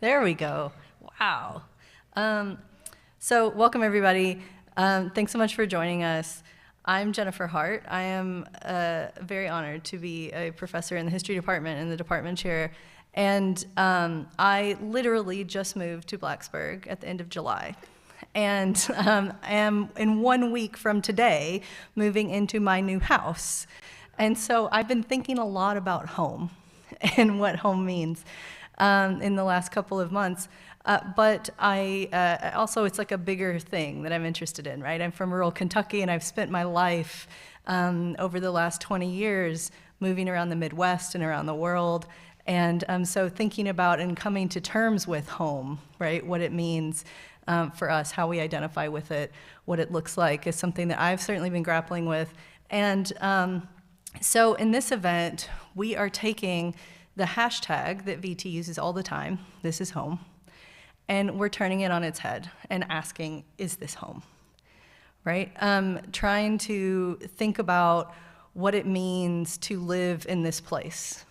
There we go. Wow. So welcome everybody. Thanks so much for joining us. I'm Jennifer Hart. I am very honored to be a professor in the history department and the department chair. And I literally just moved to Blacksburg at the end of July. And am in 1 week from today moving into my new house. And so I've been thinking a lot about home and what home means in the last couple of months. But I also, it's like a bigger thing that I'm interested in, right? I'm from rural Kentucky, and I've spent my life over the last 20 years moving around the Midwest and around the world. And so thinking about and coming to terms with home, right? What it means for us, how we identify with it, what it looks like is something that I've certainly been grappling with. And so in this event, we are taking the hashtag that VT uses all the time, this is home, and we're turning it on its head and asking, is this home, right? Trying to think about what it means to live in this place,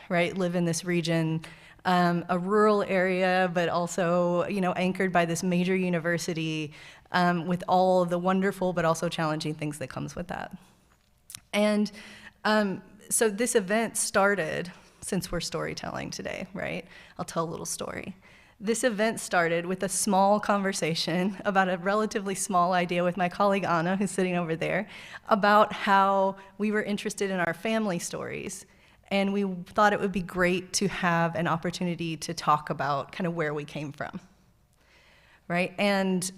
right? Live in this region, a rural area, but also, anchored by this major university with all of the wonderful but also challenging things that comes with that. And so this event started, since we're storytelling today, right? I'll tell a little story. This event started with a small conversation about a relatively small idea with my colleague Anna, who's sitting over there, about how we were interested in our family stories. And we thought it would be great to have an opportunity to talk about kind of where we came from, right? And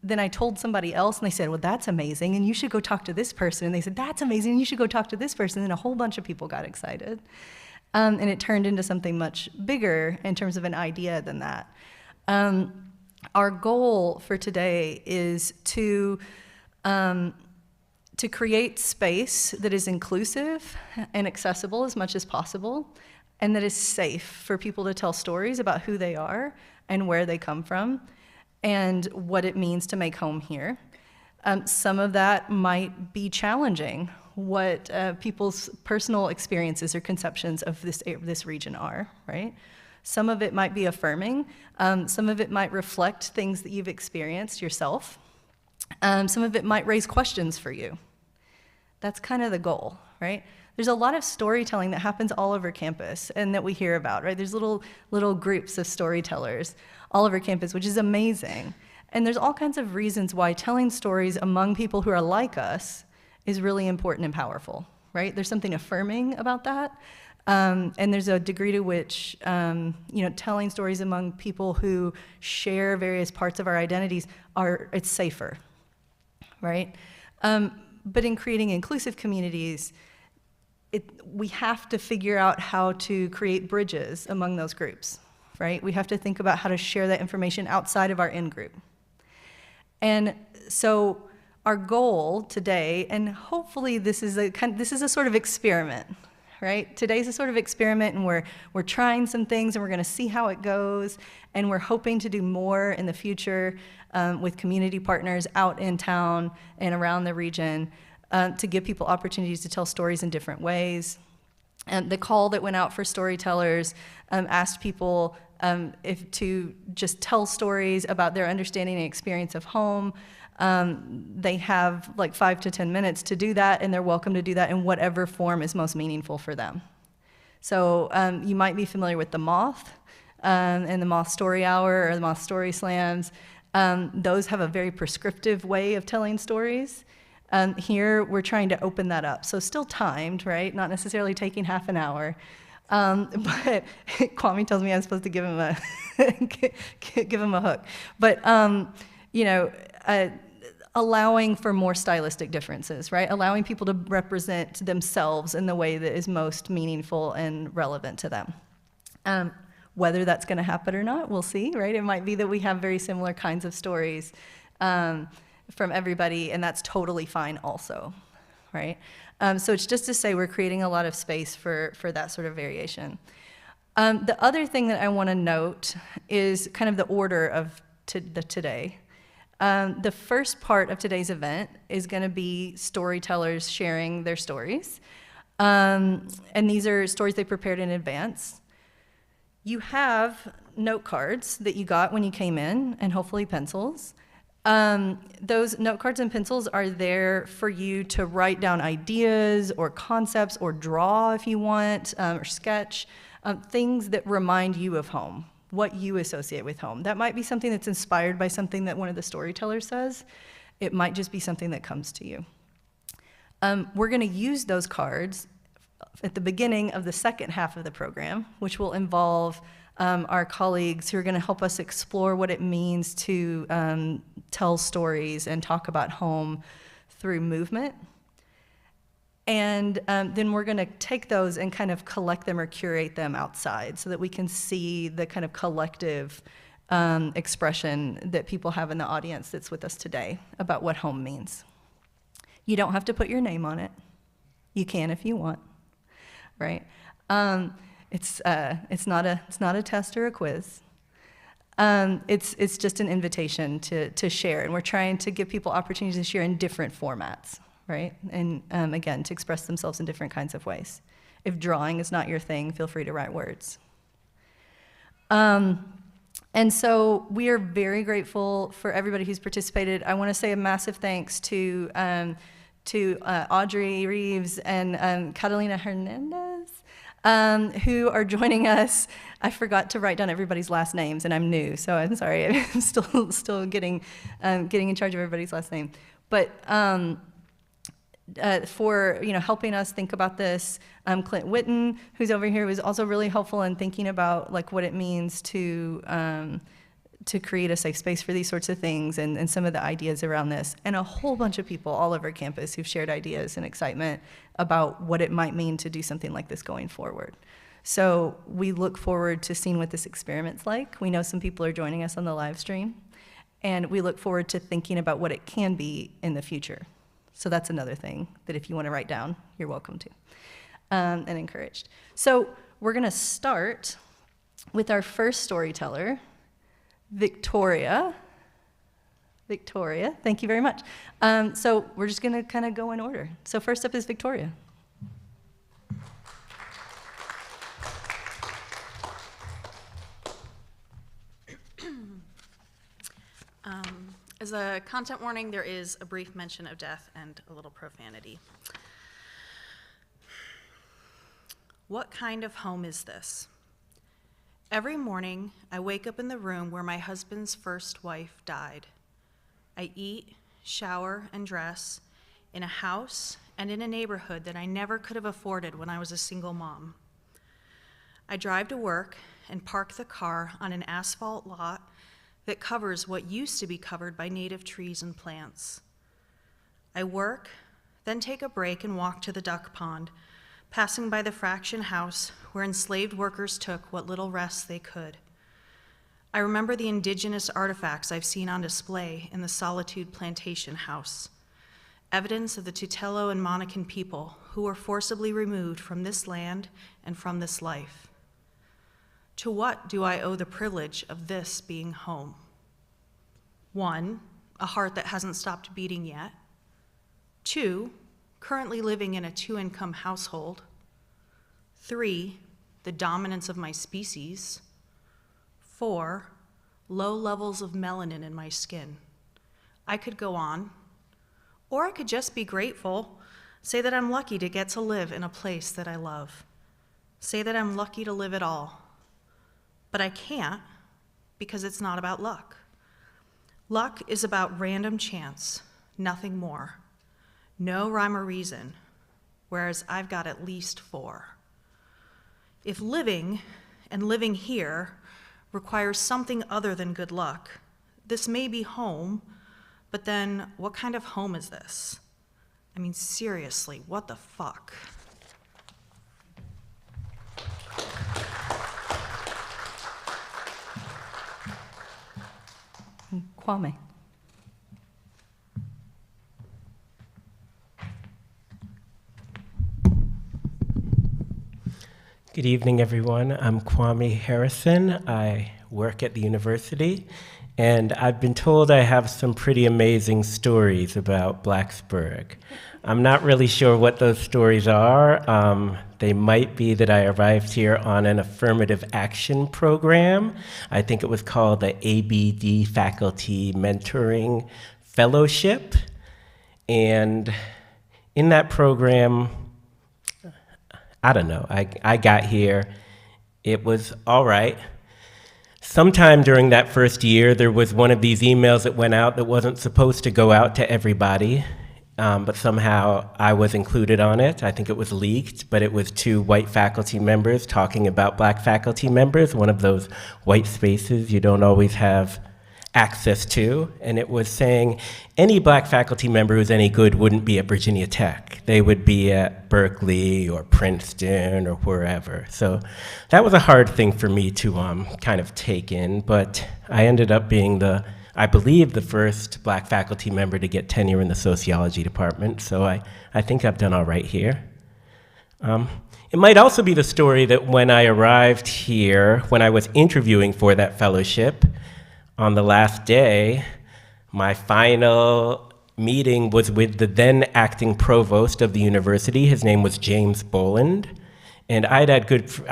then I told somebody else, and they said, well, that's amazing, and you should go talk to this person. And they said, that's amazing, and you should go talk to this person. And a whole bunch of people got excited. And it turned into something much bigger in terms of an idea than that. Our goal for today is to create space that is inclusive and accessible as much as possible, and that is safe for people to tell stories about who they are and where they come from, and what it means to make home here. Some of that might be challenging, what people's personal experiences or conceptions of this region are, right? Some of it might be affirming. Some of it might reflect things that you've experienced yourself. Some of it might raise questions for you. That's kind of the goal, right? There's a lot of storytelling that happens all over campus and that we hear about, right? There's little groups of storytellers all over campus, which is amazing. And there's all kinds of reasons why telling stories among people who are like us is really important and powerful, right? There's something affirming about that. And there's a degree to which, telling stories among people who share various parts of our identities it's safer, right? But in creating inclusive communities, we have to figure out how to create bridges among those groups, right? We have to think about how to share that information outside of our in-group. And so our goal today, and hopefully this is a sort of experiment, right? Today's a sort of experiment, and we're trying some things, and we're gonna see how it goes, and we're hoping to do more in the future with community partners out in town and around the region to give people opportunities to tell stories in different ways. And the call that went out for storytellers asked people if to just tell stories about their understanding and experience of home. They have like 5 to 10 minutes to do that, and they're welcome to do that in whatever form is most meaningful for them. So you might be familiar with the Moth and the Moth Story Hour or the Moth Story Slams. Those have a very prescriptive way of telling stories. Here, we're trying to open that up. So still timed, right? Not necessarily taking half an hour. But Kwame tells me I'm supposed to give him a hook. But, allowing for more stylistic differences, right? Allowing people to represent themselves in the way that is most meaningful and relevant to them. Whether that's gonna happen or not, we'll see, right? It might be that we have very similar kinds of stories from everybody, and that's totally fine also, right? So it's just to say we're creating a lot of space for that sort of variation. The other thing that I wanna note is kind of the order of today. The first part of today's event is gonna be storytellers sharing their stories. And these are stories they prepared in advance. You have note cards that you got when you came in, and hopefully pencils. Those note cards and pencils are there for you to write down ideas or concepts or draw if you want, or sketch, things that remind you of home, what you associate with home. That might be something that's inspired by something that one of the storytellers says. It might just be something that comes to you. We're going to use those cards at the beginning of the second half of the program, which will involve our colleagues who are going to help us explore what it means to tell stories and talk about home through movement. And then we're going to take those and kind of collect them or curate them outside so that we can see the kind of collective expression that people have in the audience that's with us today about what home means. You don't have to put your name on it. You can if you want, right? It's not a test or a quiz. It's just an invitation to share, and we're trying to give people opportunities to share in different formats, right? And again, to express themselves in different kinds of ways. If drawing is not your thing, feel free to write words. And so we are very grateful for everybody who's participated. I want to say a massive thanks to Audrey Reeves and Catalina Hernandez, who are joining us. I forgot to write down everybody's last names, and I'm new, so I'm sorry. I'm still getting in charge of everybody's last name. But for helping us think about this, Clint Witten, who's over here, was also really helpful in thinking about like what it means to create a safe space for these sorts of things and some of the ideas around this, and a whole bunch of people all over campus who've shared ideas and excitement about what it might mean to do something like this going forward. So we look forward to seeing what this experiment's like. We know some people are joining us on the live stream, and we look forward to thinking about what it can be in the future. So that's another thing that if you want to write down, you're welcome to, and encouraged. So we're going to start with our first storyteller, Victoria, thank you very much. So we're just going to kind of go in order. So first up is Victoria. As a content warning, there is a brief mention of death and a little profanity. What kind of home is this? Every morning, I wake up in the room where my husband's first wife died. I eat, shower, and dress in a house and in a neighborhood that I never could have afforded when I was a single mom. I drive to work and park the car on an asphalt lot that covers what used to be covered by native trees and plants. I work, then take a break and walk to the duck pond, passing by the fraction house where enslaved workers took what little rest they could. I remember the indigenous artifacts I've seen on display in the Solitude Plantation House, evidence of the Tutelo and Monacan people who were forcibly removed from this land and from this life. To what do I owe the privilege of this being home? 1, a heart that hasn't stopped beating yet. 2, currently living in a 2-income household. 3, the dominance of my species. 4, low levels of melanin in my skin. I could go on, or I could just be grateful, say that I'm lucky to get to live in a place that I love. Say that I'm lucky to live at all. But I can't, because it's not about luck. Luck is about random chance, nothing more. No rhyme or reason, whereas I've got at least 4. If living, and living here, requires something other than good luck, this may be home, but then what kind of home is this? I mean, seriously, what the fuck? Kwame. Good evening, everyone. I'm Kwame Harrison. I work at the university, And I've been told I have some pretty amazing stories about Blacksburg. I'm not really sure what those stories are. They might be that I arrived here on an affirmative action program. I think it was called the ABD Faculty Mentoring Fellowship. And in that program, I don't know, I got here, it was all right. Sometime during that first year, there was one of these emails that went out that wasn't supposed to go out to everybody, but somehow I was included on it. I think it was leaked, but it was 2 white faculty members talking about black faculty members, one of those white spaces you don't always have access to, and it was saying any black faculty member who's any good wouldn't be at Virginia Tech. They would be at Berkeley or Princeton or wherever. So that was a hard thing for me to kind of take in, but I ended up being I believe, the first black faculty member to get tenure in the sociology department, so I think I've done all right here. It might also be the story that when I arrived here, when I was interviewing for that fellowship, on the last day, my final meeting was with the then acting provost of the university. His name was James Boland. And I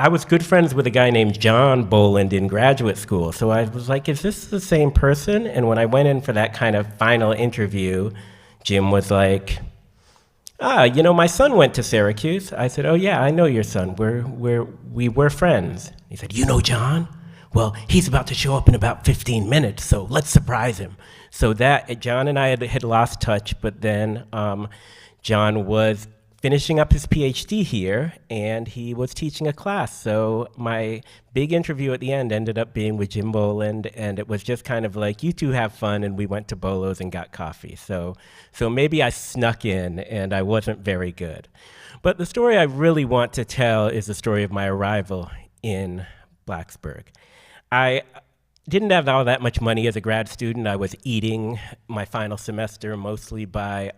was good friends with a guy named John Boland in graduate school. So I was like, is this the same person? And when I went in for that kind of final interview, Jim was like, my son went to Syracuse. I said, oh yeah, I know your son. We were friends. He said, you know John? Well, he's about to show up in about 15 minutes, so let's surprise him. So John and I had lost touch, but then John was finishing up his PhD here, and he was teaching a class. So my big interview at the end ended up being with Jim Boland, and it was just kind of like, you two have fun, and we went to Bolo's and got coffee. So maybe I snuck in, and I wasn't very good. But the story I really want to tell is the story of my arrival in Blacksburg. I didn't have all that much money as a grad student. I was eating my final semester mostly by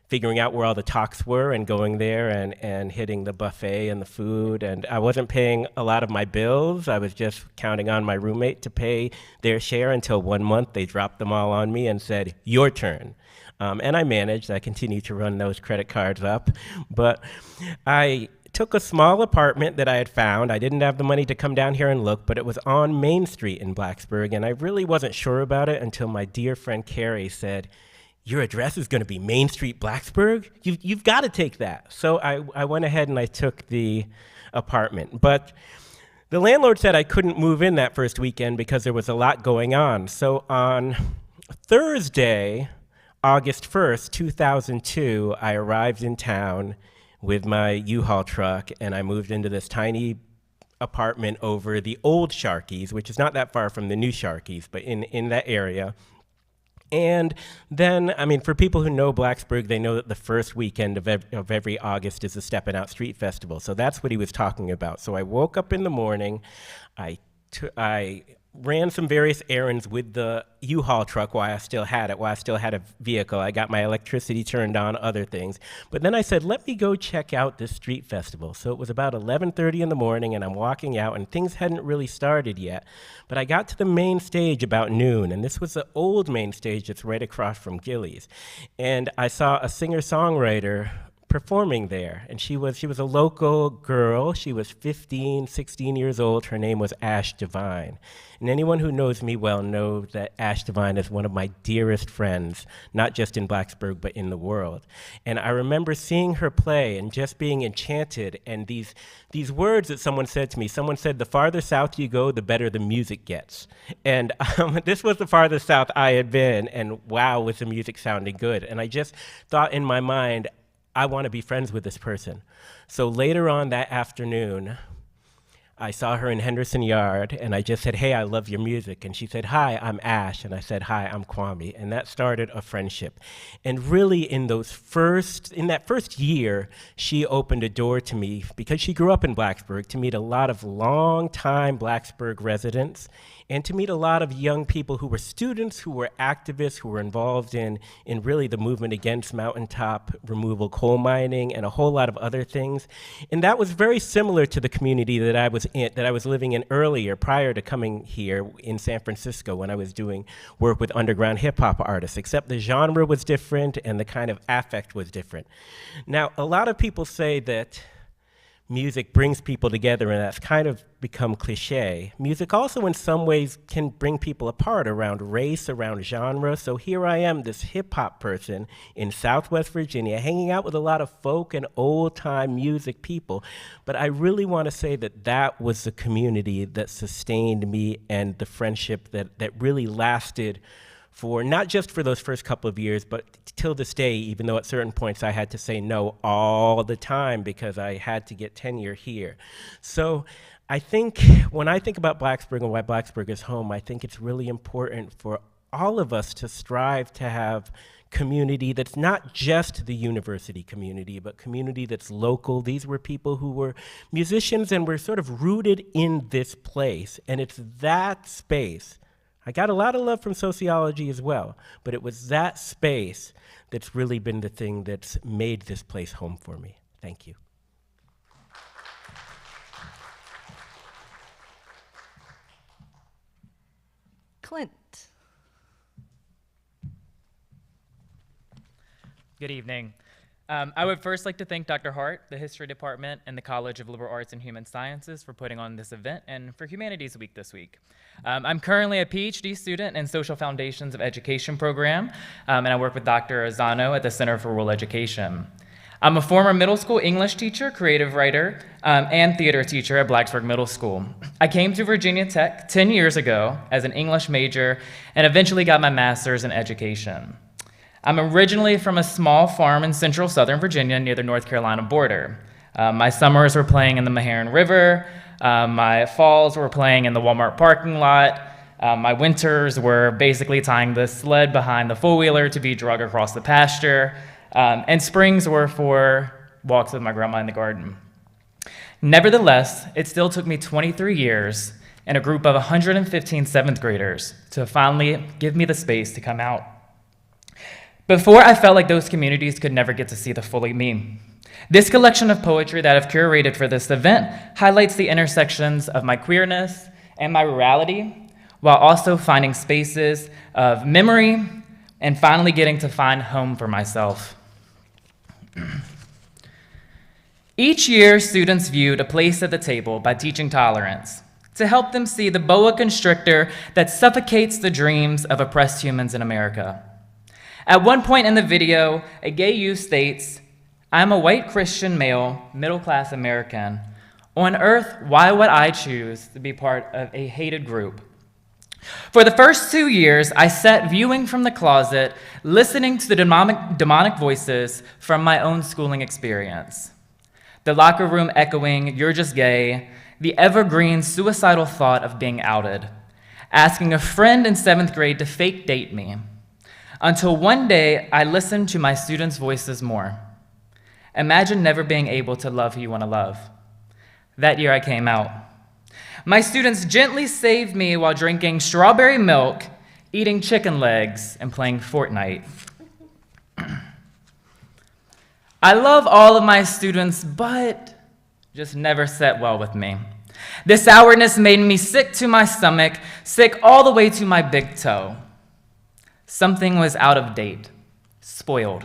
figuring out where all the talks were and going there and hitting the buffet and the food. And I wasn't paying a lot of my bills. I was just counting on my roommate to pay their share until one month they dropped them all on me and said, your turn. And I managed. I continued to run those credit cards up. But I took a small apartment that I had found. I didn't have the money to come down here and look, but it was on Main Street in Blacksburg, and I really wasn't sure about it until my dear friend Carrie said, your address is going to be Main Street, Blacksburg? You've got to take that. So I went ahead and I took the apartment. But the landlord said I couldn't move in that first weekend because there was a lot going on. So on Thursday, August 1st, 2002, I arrived in town with my U-Haul truck, and I moved into this tiny apartment over the old Sharkeys, which is not that far from the new Sharkeys, but in that area. And then, for people who know Blacksburg, they know that the first weekend of every August is the Steppin' Out Street Festival. So that's what he was talking about. So I woke up in the morning, I ran some various errands with the U-Haul truck while I still had a vehicle. I got my electricity turned on, other things. But then I said, let me go check out this street festival. So it was about 11:30 in the morning, and I'm walking out, and things hadn't really started yet. But I got to the main stage about noon, and this was the old main stage that's right across from Gillies. And I saw a singer-songwriter performing there, and she was a local girl. She was 15, 16 years old. Her name was Ash Devine. And anyone who knows me well knows that Ash Devine is one of my dearest friends, not just in Blacksburg, but in the world. And I remember seeing her play and just being enchanted, and these words that someone said to me. Someone said, the farther south you go, the better the music gets. And this was the farthest south I had been, and wow, was the music sounding good. And I just thought in my mind, I want to be friends with this person. So later on that afternoon, I saw her in Henderson Yard, and I just said, hey, I love your music. And she said, hi, I'm Ash. And I said, hi, I'm Kwame. And that started a friendship. And really, in that first year, she opened a door to me, because she grew up in Blacksburg, to meet a lot of long-time Blacksburg residents and to meet a lot of young people who were students, who were activists, who were involved in really the movement against mountaintop removal coal mining and a whole lot of other things. And that was very similar to the community that I was living in earlier, prior to coming here in San Francisco, when I was doing work with underground hip hop artists, except the genre was different and the kind of affect was different. Now, a lot of people say that music brings people together, and that's kind of become cliche. Music also in some ways can bring people apart around race, around genre. So here I am, this hip hop person in Southwest Virginia, hanging out with a lot of folk and old time music people. But I really want to say that that was the community that sustained me and the friendship that really lasted for not just for those first couple of years, but till this day, even though at certain points I had to say no all the time because I had to get tenure here. So I think when I think about Blacksburg and why Blacksburg is home, I think it's really important for all of us to strive to have community that's not just the university community, but community that's local. These were people who were musicians and were sort of rooted in this place, and it's that space. I got a lot of love from sociology as well, but it was that space that's really been the thing that's made this place home for me. Thank you. Clint. Good evening. I would first like to thank Dr. Hart, the History Department, and the College of Liberal Arts and Human Sciences for putting on this event and for Humanities Week this week. I'm currently a PhD student in Social Foundations of Education program, and I work with Dr. Azano at the Center for Rural Education. I'm a former middle school English teacher, creative writer, and theater teacher at Blacksburg Middle School. I came to Virginia Tech 10 years ago as an English major and eventually got my master's in education. I'm originally from a small farm in central southern Virginia near the North Carolina border. My summers were playing in the Meherrin River. My falls were playing in the Walmart parking lot. My winters were basically tying the sled behind the four-wheeler to be dragged across the pasture. And springs were for walks with my grandma in the garden. Nevertheless, it still took me 23 years and a group of 115 seventh graders to finally give me the space to come out. Before, I felt like those communities could never get to see the fully me. This collection of poetry that I've curated for this event highlights the intersections of my queerness and my rurality, while also finding spaces of memory and finally getting to find home for myself. Each year, students viewed a place at the table by teaching tolerance to help them see the boa constrictor that suffocates the dreams of oppressed humans in America. At one point in the video, a gay youth states, "I'm a white Christian male, middle-class American. On earth, why would I choose to be part of a hated group?" For the first 2 years, I sat viewing from the closet, listening to the demonic voices from my own schooling experience. The locker room echoing, "You're just gay," the evergreen suicidal thought of being outed, asking a friend in 7th grade to fake date me. Until one day, I listened to my students' voices more. Imagine never being able to love who you want to love. That year I came out. My students gently saved me while drinking strawberry milk, eating chicken legs, and playing Fortnite. I love all of my students, but just never sat well with me. This sourness made me sick to my stomach, sick all the way to my big toe. Something was out of date, spoiled.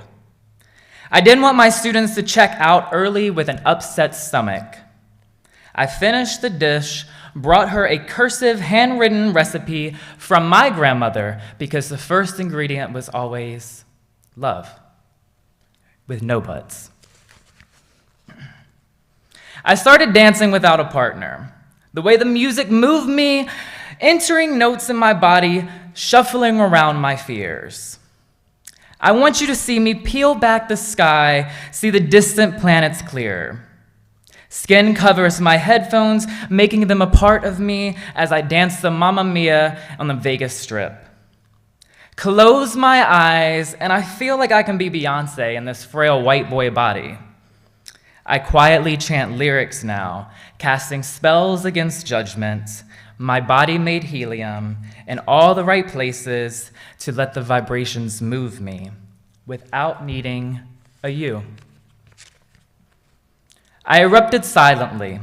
I didn't want my students to check out early with an upset stomach. I finished the dish, brought her a cursive handwritten recipe from my grandmother because the first ingredient was always love, with no buts. I started dancing without a partner. The way the music moved me, entering notes in my body, shuffling around my fears. I want you to see me peel back the sky, see the distant planets clear. Skin covers my headphones, making them a part of me as I dance the Mamma Mia on the Vegas Strip. Close my eyes, and I feel like I can be Beyonce in this frail white boy body. I quietly chant lyrics now, casting spells against judgment. My body made helium in all the right places to let the vibrations move me without needing a you. I erupted silently.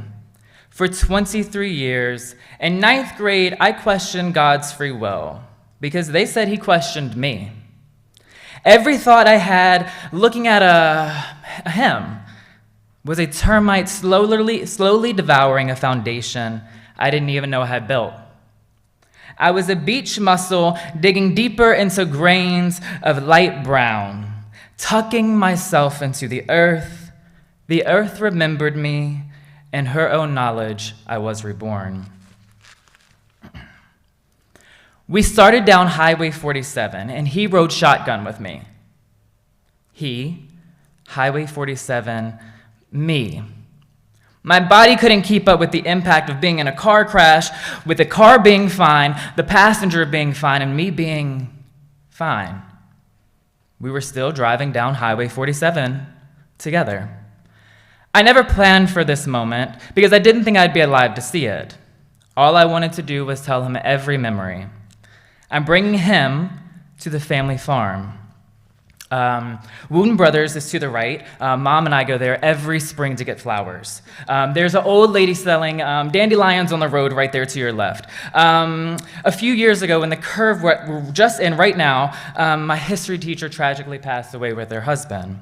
For 23 years, in ninth grade, I questioned God's free will because they said he questioned me. Every thought I had looking at a hymn was a termite slowly devouring a foundation I didn't even know I had built. I was a beach mussel digging deeper into grains of light brown, tucking myself into the earth. The earth remembered me. In her own knowledge, I was reborn. We started down Highway 47, and he rode shotgun with me. He, Highway 47, me. My body couldn't keep up with the impact of being in a car crash, with the car being fine, the passenger being fine, and me being fine. We were still driving down Highway 47 together. I never planned for this moment because I didn't think I'd be alive to see it. All I wanted to do was tell him every memory. I'm bringing him to the family farm. Wooten Brothers is to the right. Mom and I go there every spring to get flowers. There's an old lady selling dandelions on the road right there to your left. A few years ago, when the curve we're just in right now, my history teacher tragically passed away with her husband.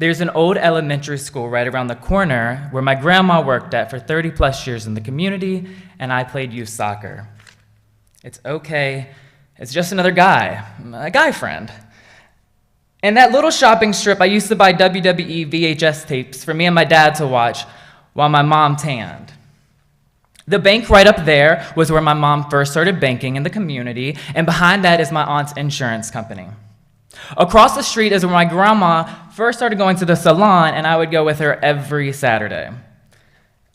There's an old elementary school right around the corner where my grandma worked at for 30 plus years in the community, and I played youth soccer. It's okay. It's just another guy, a guy friend. In that little shopping strip, I used to buy WWE VHS tapes for me and my dad to watch while my mom tanned. The bank right up there was where my mom first started banking in the community, and behind that is my aunt's insurance company. Across the street is where my grandma first started going to the salon, and I would go with her every Saturday.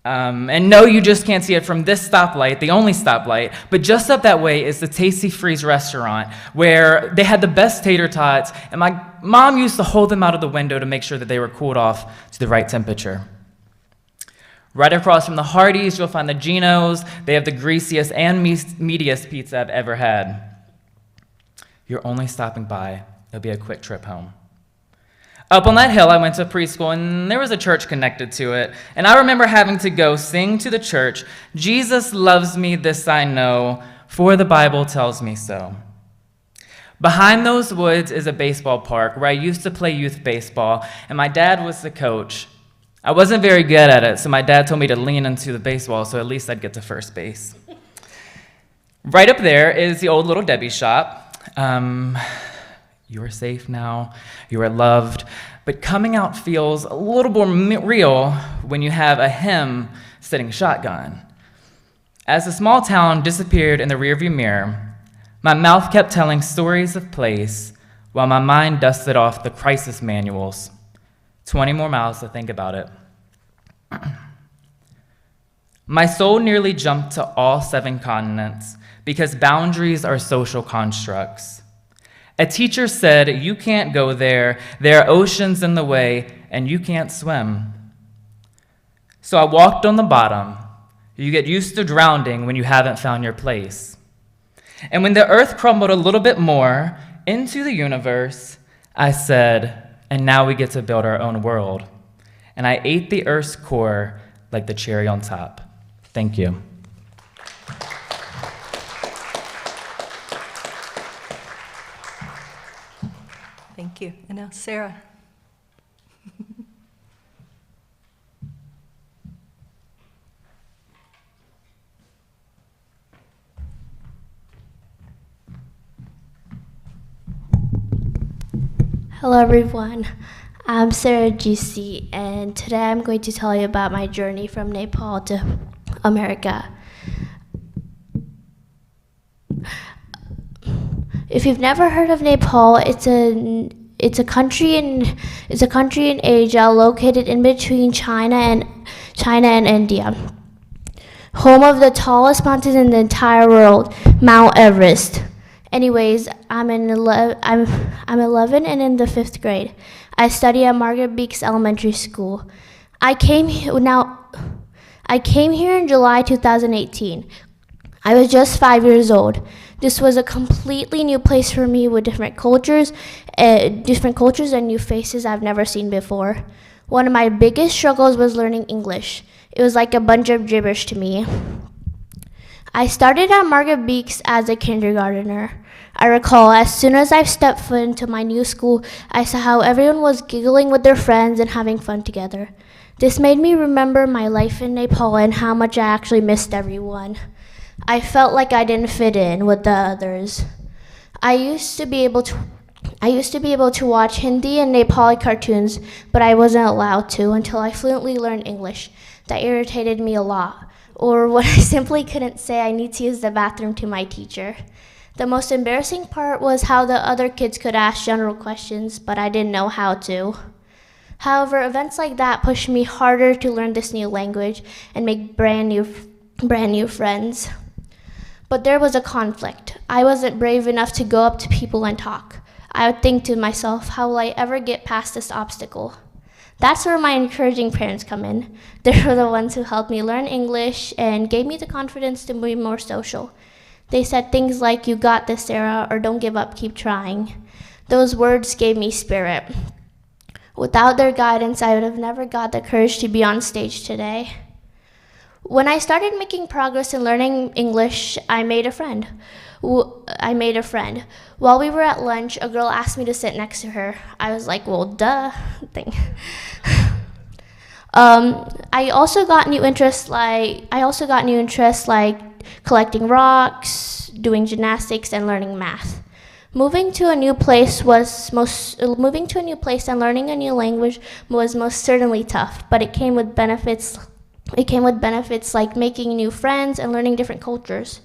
And no, you just can't see it from this stoplight, the only stoplight, but just up that way is the Tasty Freeze restaurant, where they had the best tater tots, and my mom used to hold them out of the window to make sure that they were cooled off to the right temperature. Right across from the Hardee's, you'll find the Geno's. They have the greasiest and meatiest pizza I've ever had. You're only stopping by. It'll be a quick trip home. Up on that hill, I went to preschool, and there was a church connected to it. And I remember having to go sing to the church, "Jesus loves me, this I know, for the Bible tells me so." Behind those woods is a baseball park where I used to play youth baseball, and my dad was the coach. I wasn't very good at it, so my dad told me to lean into the baseball so at least I'd get to first base. Right up there is the old Little Debbie shop. You are safe now, you are loved, but coming out feels a little more real when you have a him sitting shotgun. As the small town disappeared in the rearview mirror, my mouth kept telling stories of place while my mind dusted off the crisis manuals. 20 more miles to think about it. My soul nearly jumped to all 7 continents because boundaries are social constructs. A teacher said, "You can't go there, there are oceans in the way, and you can't swim." So I walked on the bottom. You get used to drowning when you haven't found your place. And when the earth crumbled a little bit more into the universe, I said, "And now we get to build our own world." And I ate the earth's core like the cherry on top. Thank you. Thank you. And now Sarah. Hello everyone, I'm Sarah GC, and today I'm going to tell you about my journey from Nepal to America. If you've never heard of Nepal, it's a country in Asia located in between China and India. Home of the tallest mountain in the entire world, Mount Everest. Anyways, I'm 11 and in the 5th grade. I study at Margaret Beeks Elementary School. I came here in July 2018. I was just 5 years old. This was a completely new place for me with different cultures and new faces I've never seen before. One of my biggest struggles was learning English. It was like a bunch of gibberish to me. I started at Margaret Beeks as a kindergartner. I recall as soon as I stepped foot into my new school, I saw how everyone was giggling with their friends and having fun together. This made me remember my life in Nepal and how much I actually missed everyone. I felt like I didn't fit in with the others. I used to be able to watch Hindi and Nepali cartoons, but I wasn't allowed to until I fluently learned English. That irritated me a lot. Or when I simply couldn't say I need to use the bathroom to my teacher. The most embarrassing part was how the other kids could ask general questions, but I didn't know how to. However, events like that pushed me harder to learn this new language and make brand new friends. But there was a conflict. I wasn't brave enough to go up to people and talk. I would think to myself, how will I ever get past this obstacle? That's where my encouraging parents come in. They're the ones who helped me learn English and gave me the confidence to be more social. They said things like, "You got this, Sarah," or "Don't give up, keep trying." Those words gave me spirit. Without their guidance, I would have never got the courage to be on stage today. When I started making progress in learning English, I made a friend. While we were at lunch, a girl asked me to sit next to her. I was like, well, duh. I also got new interests like collecting rocks, doing gymnastics, and learning math. Moving to a new place and learning a new language was most certainly tough, but it came with benefits. Like making new friends and learning different cultures.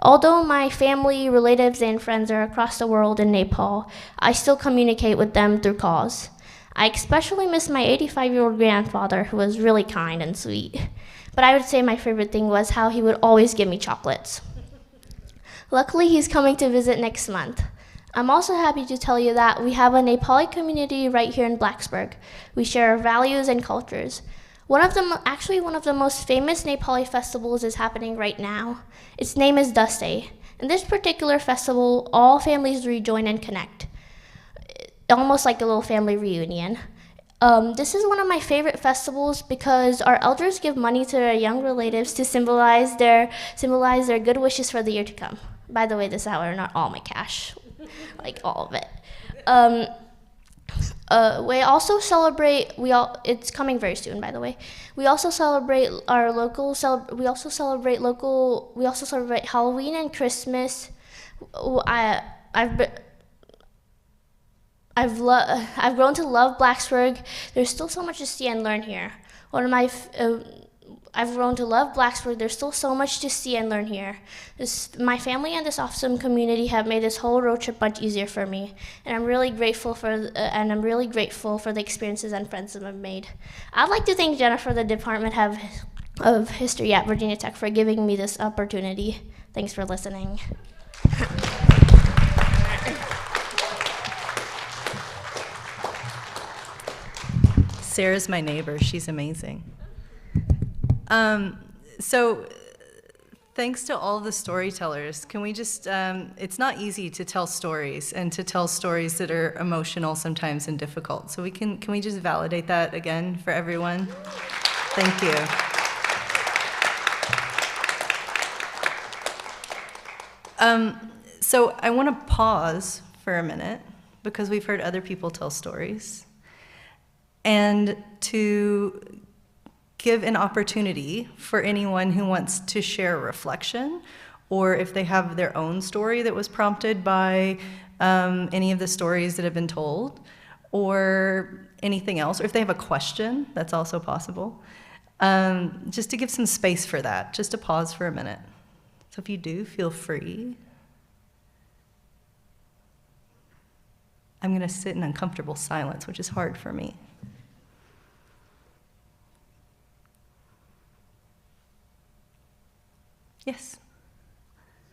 Although my family, relatives, and friends are across the world in Nepal, I still communicate with them through calls. I especially miss my 85-year-old grandfather, who was really kind and sweet. But I would say my favorite thing was how he would always give me chocolates. Luckily, he's coming to visit next month. I'm also happy to tell you that we have a Nepali community right here in Blacksburg. We share our values and cultures. One of the most famous Nepali festivals is happening right now. Its name is Dasai. In this particular festival, all families rejoin and connect, almost like a little family reunion. This is one of my favorite festivals because our elders give money to their young relatives to symbolize their good wishes for the year to come. By the way, this is however not all my cash, like all of it. We also celebrate. It's coming very soon, by the way. We also celebrate We also celebrate Halloween and Christmas. I've grown to love Blacksburg. There's still so much to see and learn here. I've grown to love Blacksburg. There's still so much to see and learn here. My family and this awesome community have made this whole road trip much easier for me, and I'm really grateful for the experiences and friends that I've made. I'd like to thank Jennifer, the Department of History at Virginia Tech, for giving me this opportunity. Thanks for listening. Sarah's my neighbor. She's amazing. So thanks to all the storytellers. Can we just, it's not easy to tell stories and to tell stories that are emotional sometimes and difficult. So can we just validate that again for everyone? Thank you. So I want to pause for a minute because we've heard other people tell stories, and to give an opportunity for anyone who wants to share a reflection, or if they have their own story that was prompted by any of the stories that have been told, or anything else, or if they have a question, that's also possible. Just to give some space for that, just to pause for a minute. So if you do, feel free. I'm going to sit in uncomfortable silence, which is hard for me. Yes. Is it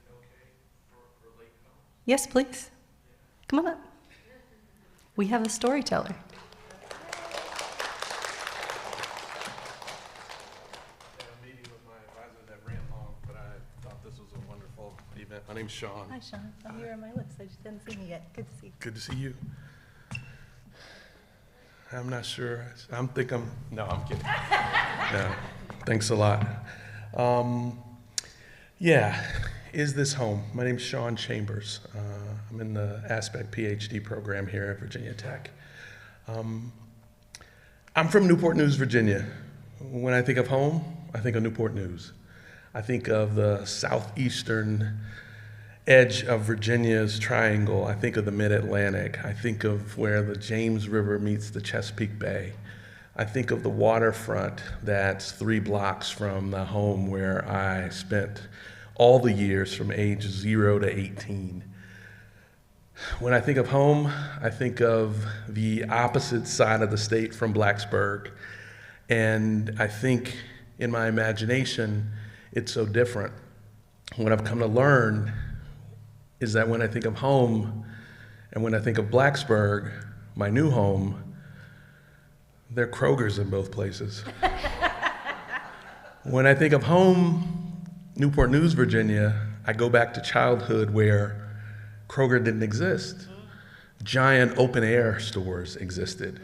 okay for latecomers? Yes, please. Come on up. We have a storyteller. event. My name's Sean. Hi, Sean. Oh, you're on my list. I just didn't see you yet. Good to see you. Good to see you. I'm not sure. No, I'm kidding. No, thanks a lot. Yeah, is this home? My name's Sean Chambers. I'm in the Aspect PhD program here at Virginia Tech. I'm from Newport News, Virginia. When I think of home, I think of Newport News. I think of the southeastern edge of Virginia's triangle. I think of the mid-Atlantic. I think of where the James River meets the Chesapeake Bay. I think of the waterfront that's 3 blocks from the home where I spent all the years from age 0 to 18. When I think of home, I think of the opposite side of the state from Blacksburg. And I think in my imagination, it's so different. What I've come to learn is that when I think of home and when I think of Blacksburg, my new home, there are Krogers in both places. When I think of home, Newport News, Virginia, I go back to childhood where Kroger didn't exist. Giant open air stores existed.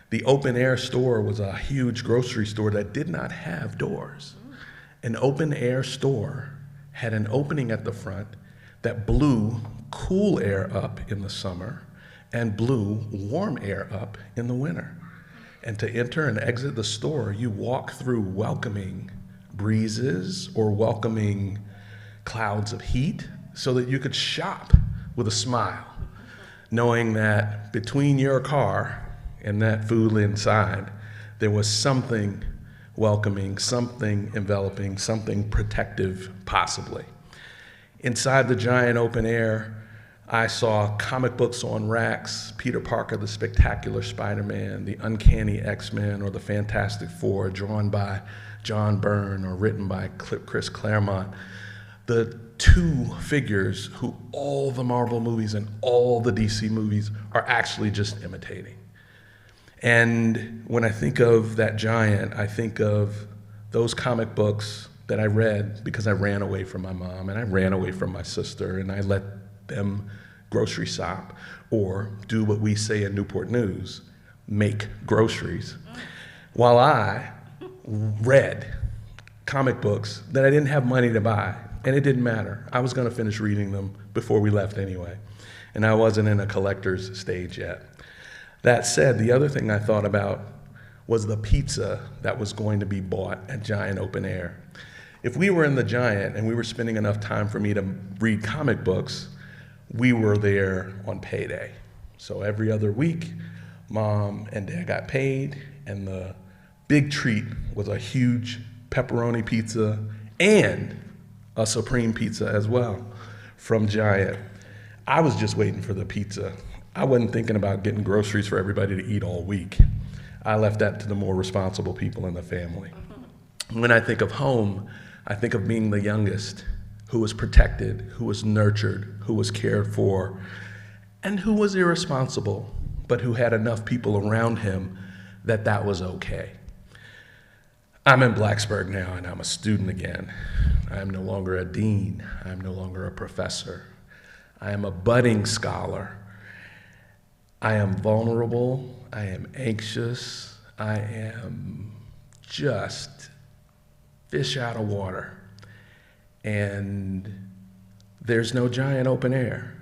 The open air store was a huge grocery store that did not have doors. An open air store had an opening at the front that blew cool air up in the summer and blew warm air up in the winter. And to enter and exit the store, you walk through welcoming breezes or welcoming clouds of heat so that you could shop with a smile, knowing that between your car and that food inside, there was something welcoming, something enveloping, something protective, possibly. Inside the giant open air, I saw comic books on racks, Peter Parker, the Spectacular Spider-Man, the Uncanny X-Men, or the Fantastic Four, drawn by John Byrne or written by Chris Claremont. The 2 figures who all the Marvel movies and all the DC movies are actually just imitating. And when I think of that giant, I think of those comic books that I read because I ran away from my mom and I ran away from my sister and I let them grocery shop or do what we say in Newport News, make groceries, while I read comic books that I didn't have money to buy. And it didn't matter. I was going to finish reading them before we left anyway. And I wasn't in a collector's stage yet. That said, the other thing I thought about was the pizza that was going to be bought at Giant Open Air. If we were in the Giant and we were spending enough time for me to read comic books, we were there on payday. So every other week, Mom and Dad got paid, and the big treat was a huge pepperoni pizza and a supreme pizza as well from Giant. I was just waiting for the pizza. I wasn't thinking about getting groceries for everybody to eat all week. I left that to the more responsible people in the family. When I think of home, I think of being the youngest, who was protected, who was nurtured, who was cared for, and who was irresponsible, but who had enough people around him that that was okay. I'm in Blacksburg now, and I'm a student again. I'm no longer a dean. I'm no longer a professor. I am a budding scholar. I am vulnerable. I am anxious. I am just fish out of water. And there's no Giant Open Air.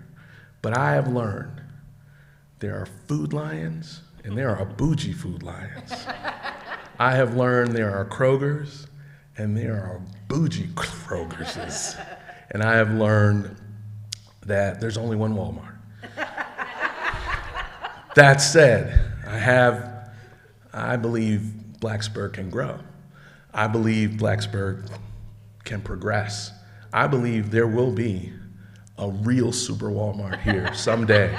But I have learned there are Food Lions and there are bougie Food Lions. I have learned there are Krogers and there are bougie Krogerses. And I have learned that there's only one Walmart. That said, I believe Blacksburg can grow. I believe Blacksburg can progress. I believe there will be a real super Walmart here someday,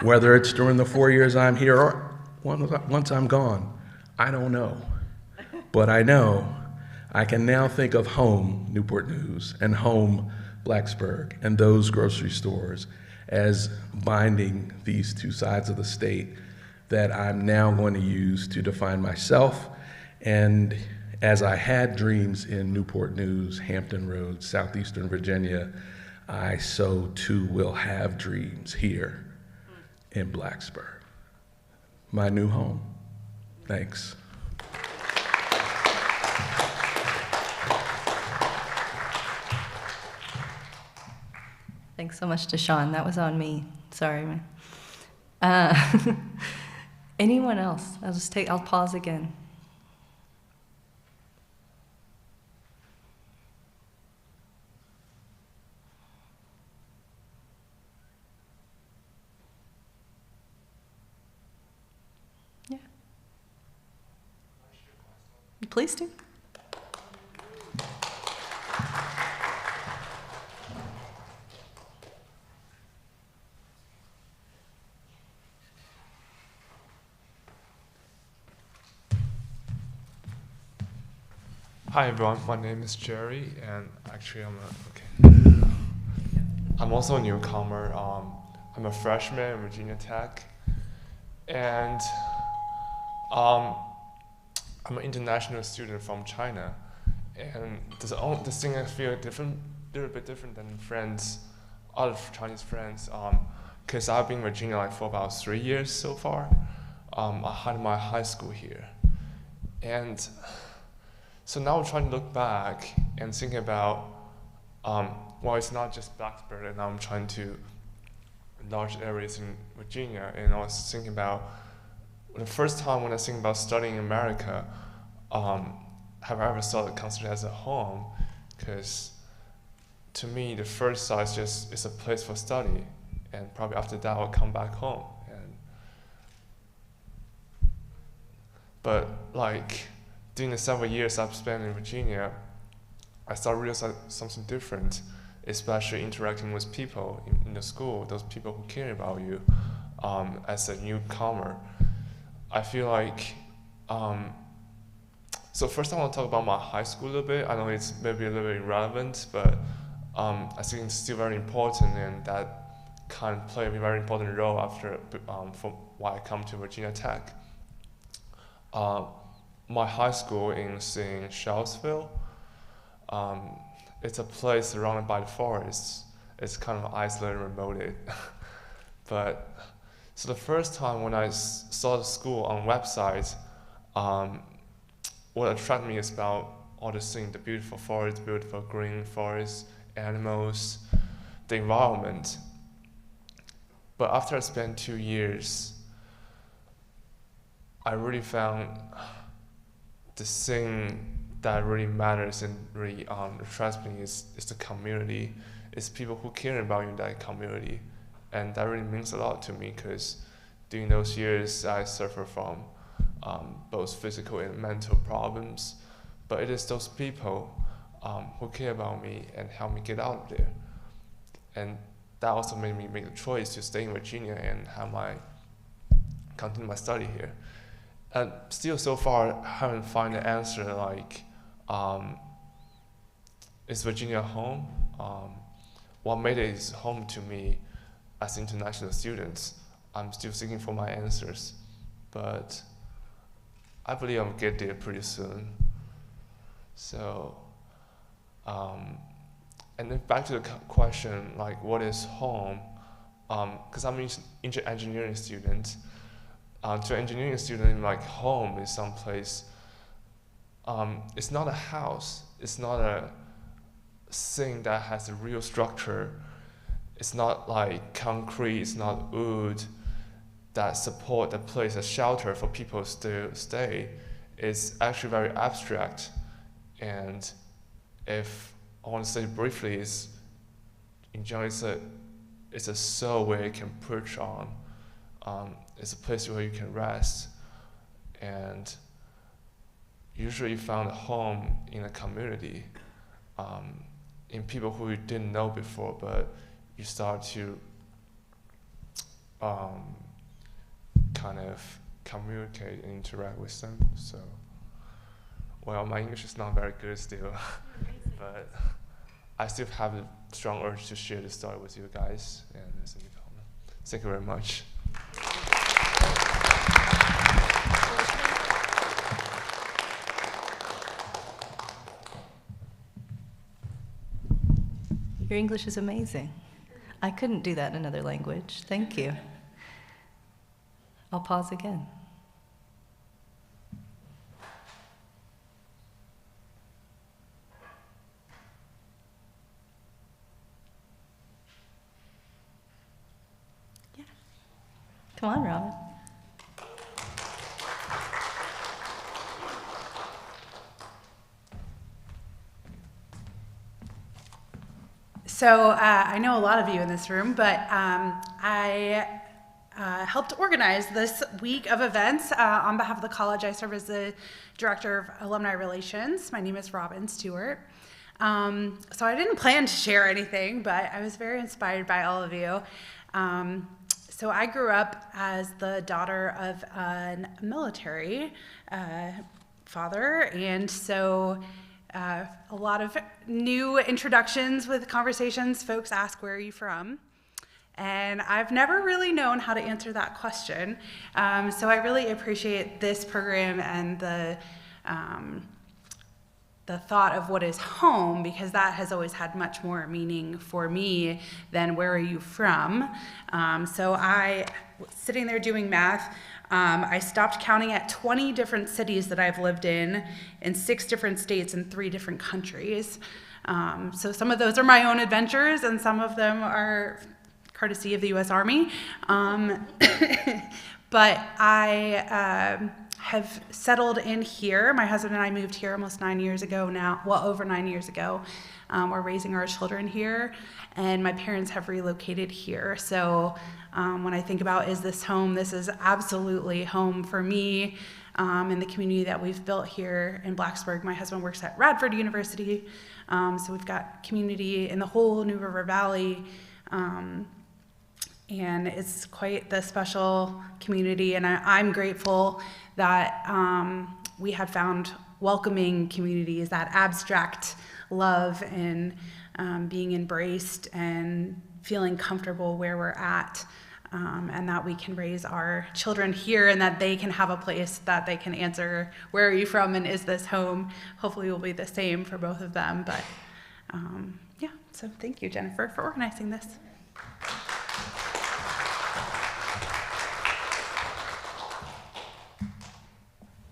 whether it's during the 4 years I'm here or once I'm gone. I don't know. But I know I can now think of home Newport News and home Blacksburg and those grocery stores as binding these 2 sides of the state that I'm now going to use to define myself. And as I had dreams in Newport News, Hampton Roads, southeastern Virginia, I so too will have dreams here in Blacksburg, my new home. Thanks. Thanks so much to Sean. That was on me. Sorry, man. Uh, anyone else? I'll pause again. Yeah. Please do. Hi everyone, my name is Jerry, and actually I'm also a newcomer. I'm a freshman at Virginia Tech, and I'm an international student from China. And the thing I feel little bit different than friends, other Chinese friends, because I've been in Virginia like for about 3 years so far. I had my high school here, and so now I'm trying to look back and think about, well, it's not just Blacksburg, and I'm trying to large areas in Virginia, and I was thinking about the first time when I think about studying in America, have I ever thought of consider it as a home? Because to me, the first thought is a place for study, and probably after that I'll come back home. But like, during the several years I've spent in Virginia, I started realizing something different, especially interacting with people in the school, those people who care about you as a newcomer. I feel like, so first I want to talk about my high school a little bit. I know it's maybe a little bit irrelevant, but I think it's still very important, and that can play a very important role after for why I come to Virginia Tech. My high school is in Charlottesville. It's a place surrounded by the forests. It's kind of isolated and remote. But so the first time when I saw the school on website, what attracted me is about all the things: the beautiful forest, beautiful green forest, animals, the environment. But after I spent 2 years, I really found the thing that really matters and really attracts me is the community. It's people who care about you in that community, and that really means a lot to me, because during those years I suffer from both physical and mental problems, but it is those people who care about me and help me get out of there. And that also made me make the choice to stay in Virginia and continue my study here. And still, so far, I haven't found the answer, like, is Virginia home? What made it home to me as international students? I'm still seeking for my answers, but I believe I'll get there pretty soon. So, and then back to the question, like, what is home? Because I'm an engineering student. To an engineering student, like, home is someplace. It's not a house. It's not a thing that has a real structure. It's not like concrete. It's not wood that support the place as shelter for people to stay. It's actually very abstract. And if I want to say briefly, is in general, it's a soul where you can perch on. It's a place where you can rest, and usually you found a home in a community, in people who you didn't know before, but you start to kind of communicate and interact with them. So, well, my English is not very good still, but I still have a strong urge to share this story with you guys, and as a newcomer. Thank you very much. Your English is amazing. I couldn't do that in another language. Thank you. I'll pause again. Yeah. Come on, Robin. So I know a lot of you in this room, but I helped organize this week of events on behalf of the college. I serve as the Director of Alumni Relations. My name is Robin Stewart. So I didn't plan to share anything, but I was very inspired by all of you. So I grew up as the daughter of a military father, and so a lot of new introductions with conversations. Folks ask, where are you from? And I've never really known how to answer that question. So I really appreciate this program and the thought of what is home, because that has always had much more meaning for me than where are you from. So sitting there doing math, I stopped counting at 20 different cities that I've lived in 6 different states and 3 different countries. So some of those are my own adventures, and some of them are courtesy of the U.S. Army. But I have settled in here. My husband and I moved here almost 9 years ago now, well, over 9 years ago. We're raising our children here, and my parents have relocated here. So when I think about, is this home, this is absolutely home for me in the community that we've built here in Blacksburg. My husband works at Radford University, so we've got community in the whole New River Valley. And it's quite the special community, and I'm grateful that we have found welcoming communities, that abstract love and being embraced and feeling comfortable where we're at, and that we can raise our children here, and that they can have a place that they can answer, where are you from and is this home? Hopefully will be the same for both of them, but yeah, so thank you, Jennifer, for organizing this.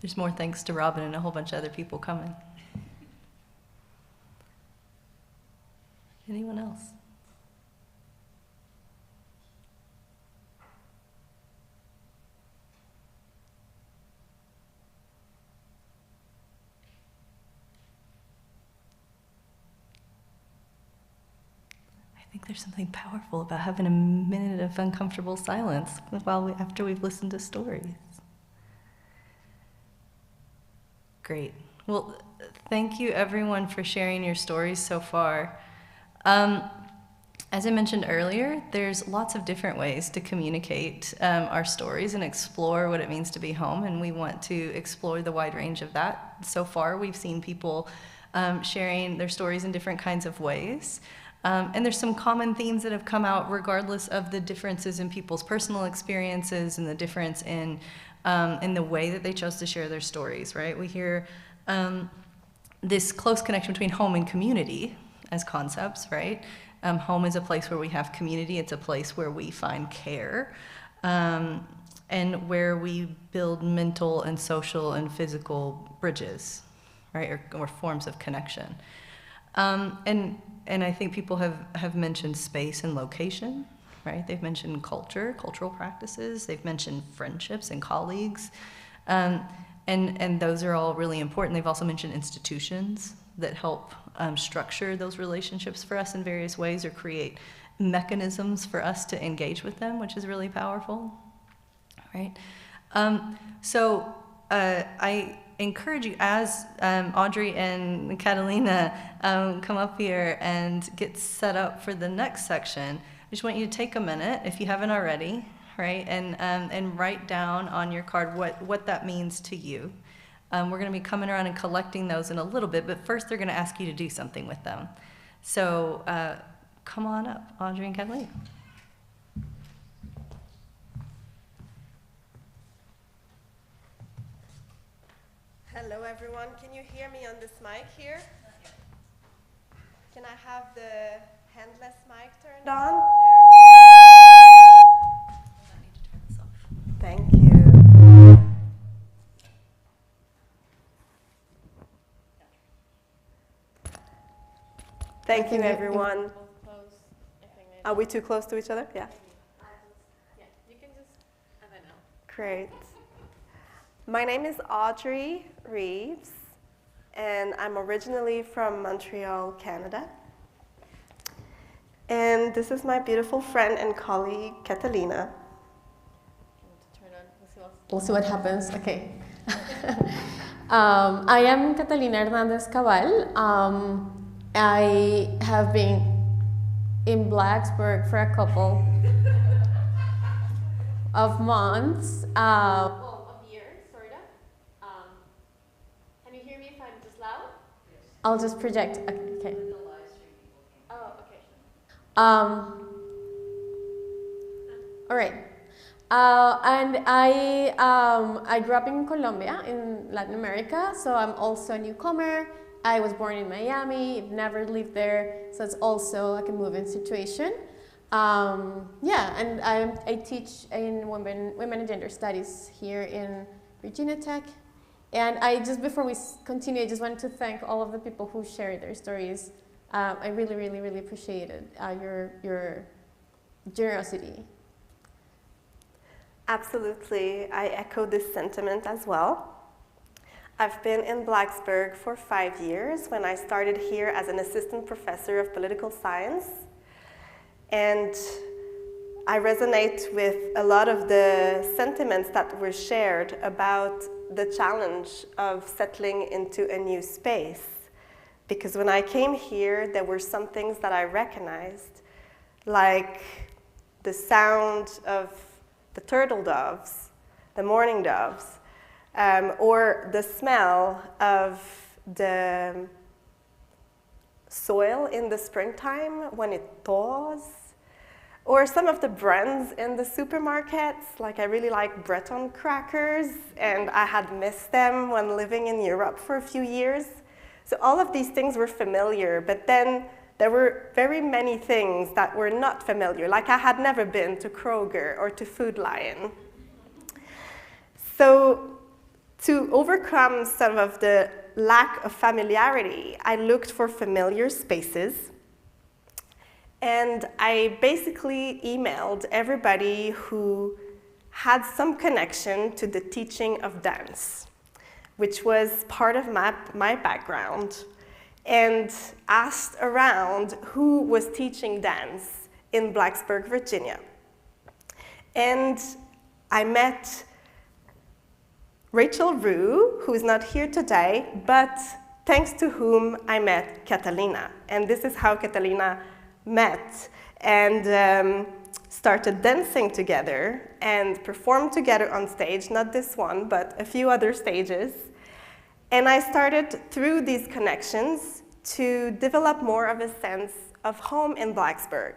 There's more thanks to Robin and a whole bunch of other people coming. Anyone else? I think there's something powerful about having a minute of uncomfortable silence after we've listened to stories. Great. Well, thank you everyone for sharing your stories so far. As I mentioned earlier, there's lots of different ways to communicate our stories and explore what it means to be home, and we want to explore the wide range of that. So far, we've seen people sharing their stories in different kinds of ways. And there's some common themes that have come out regardless of the differences in people's personal experiences and the difference in the way that they chose to share their stories, right? We hear this close connection between home and community as concepts, right? Home is a place where we have community. It's a place where we find care, and where we build mental and social and physical bridges, right? Or forms of connection. And I think people have mentioned space and location, right? They've mentioned culture, cultural practices. They've mentioned friendships and colleagues. And those are all really important. They've also mentioned institutions that help structure those relationships for us in various ways, or create mechanisms for us to engage with them, which is really powerful, right? So I encourage you, as Audrey and Catalina come up here and get set up for the next section, I just want you to take a minute, if you haven't already, right, and write down on your card what that means to you. We're going to be coming around and collecting those in a little bit, but first they're going to ask you to do something with them. So come on up, Audrey and Catalina. Hello everyone, can you hear me on this mic here? Can I have the handless mic turned on? Thank you. Thank you, everyone. Are we too close to each other? Yeah. Yeah, you can just, and then I'll. Great. My name is Audrey Reeves, and I'm originally from Montreal, Canada. And this is my beautiful friend and colleague, Catalina. We'll see what happens. Okay. I am Catalina Hernandez Cabal. I have been in Blacksburg for a couple of months. Of years, sort of. Can you hear me if I'm just loud? Yes. I'll just project. Okay. Oh, okay. All right. And I grew up in Colombia, in Latin America, so I'm also a newcomer. I was born in Miami, never lived there, so it's also like a moving situation. Yeah, and I teach in women and gender studies here in Virginia Tech. And before we continue, I just wanted to thank all of the people who shared their stories. I really, really, really appreciated your generosity. Absolutely, I echo this sentiment as well. I've been in Blacksburg for 5 years when I started here as an assistant professor of political science. And I resonate with a lot of the sentiments that were shared about the challenge of settling into a new space. Because when I came here, there were some things that I recognized, like the sound of the turtle doves, the mourning doves, or the smell of the soil in the springtime when it thaws, or some of the brands in the supermarkets. Like I really like Breton crackers, and I had missed them when living in Europe for a few years. So all of these things were familiar, but then there were very many things that were not familiar, like I had never been to Kroger or to Food Lion. So to overcome some of the lack of familiarity, I looked for familiar spaces. And I basically emailed everybody who had some connection to the teaching of dance, which was part of my background, and asked around who was teaching dance in Blacksburg, Virginia. And I met Rachel Rue, who is not here today, but thanks to whom I met Catalina. And this is how Catalina met and started dancing together and performed together on stage, not this one, but a few other stages. And I started, through these connections, to develop more of a sense of home in Blacksburg.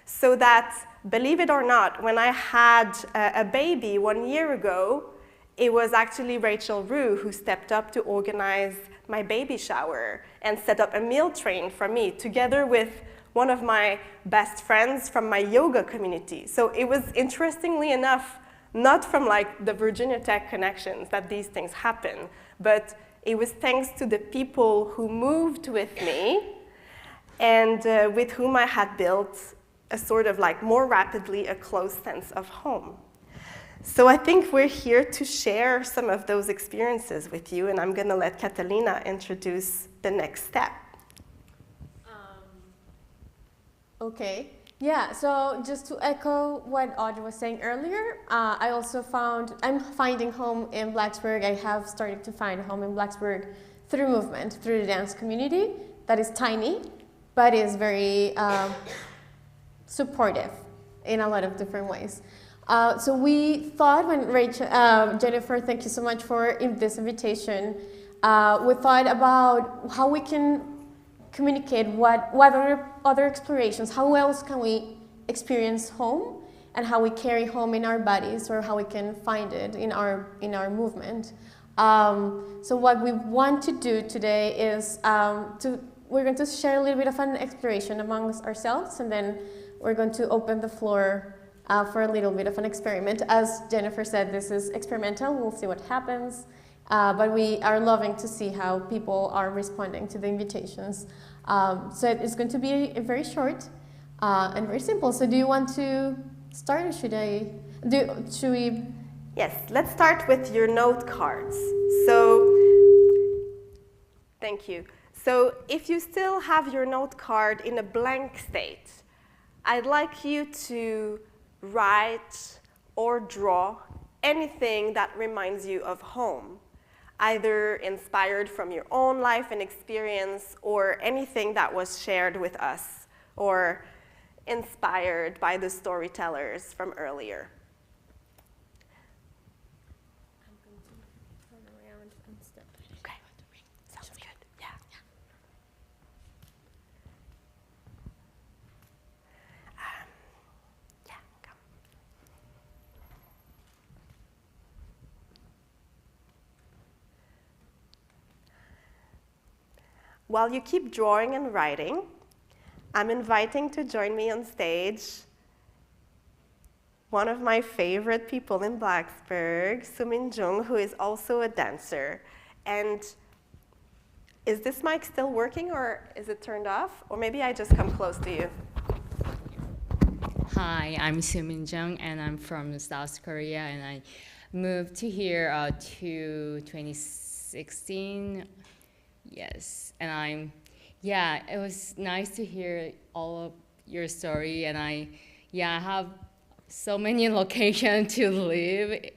So that, believe it or not, when I had a baby 1 year ago, it was actually Rachel Rue who stepped up to organize my baby shower and set up a meal train for me, together with one of my best friends from my yoga community. So it was, interestingly enough, not from like the Virginia Tech connections that these things happen, but it was thanks to the people who moved with me and with whom I had built a sort of like more rapidly a close sense of home. So I think we're here to share some of those experiences with you, and I'm gonna let Catalina introduce the next step. Okay. Yeah, so just to echo what Audrey was saying earlier, I'm finding home in Blacksburg. I have started to find home in Blacksburg through movement, through the dance community that is tiny, but is very supportive in a lot of different ways. So we thought when Jennifer, thank you so much for this invitation. We thought about how we can communicate what other explorations, how else can we experience home and how we carry home in our bodies, or how we can find it in our movement. So what we want to do today is to we're going to share a little bit of an exploration amongst ourselves, and then we're going to open the floor for a little bit of an experiment. As Jennifer said, this is experimental. We'll see what happens. But we are loving to see how people are responding to the invitations. So it's going to be a very short and very simple. So do you want to start, or should we? Yes, let's start with your note cards. So, thank you. So if you still have your note card in a blank state, I'd like you to write or draw anything that reminds you of home, either inspired from your own life and experience or anything that was shared with us or inspired by the storytellers from earlier. Okay, sounds good, yeah. Yeah, come. While you keep drawing and writing, I'm inviting to join me on stage one of my favorite people in Blacksburg, Sumin Jung, who is also a dancer. And is this mic still working, or is it turned off? Or maybe I just come close to you. Hi, I'm Sumin Jung, and I'm from South Korea, and I moved to here to 2016. Yes, and it was nice to hear all of your story, and I have so many locations to live,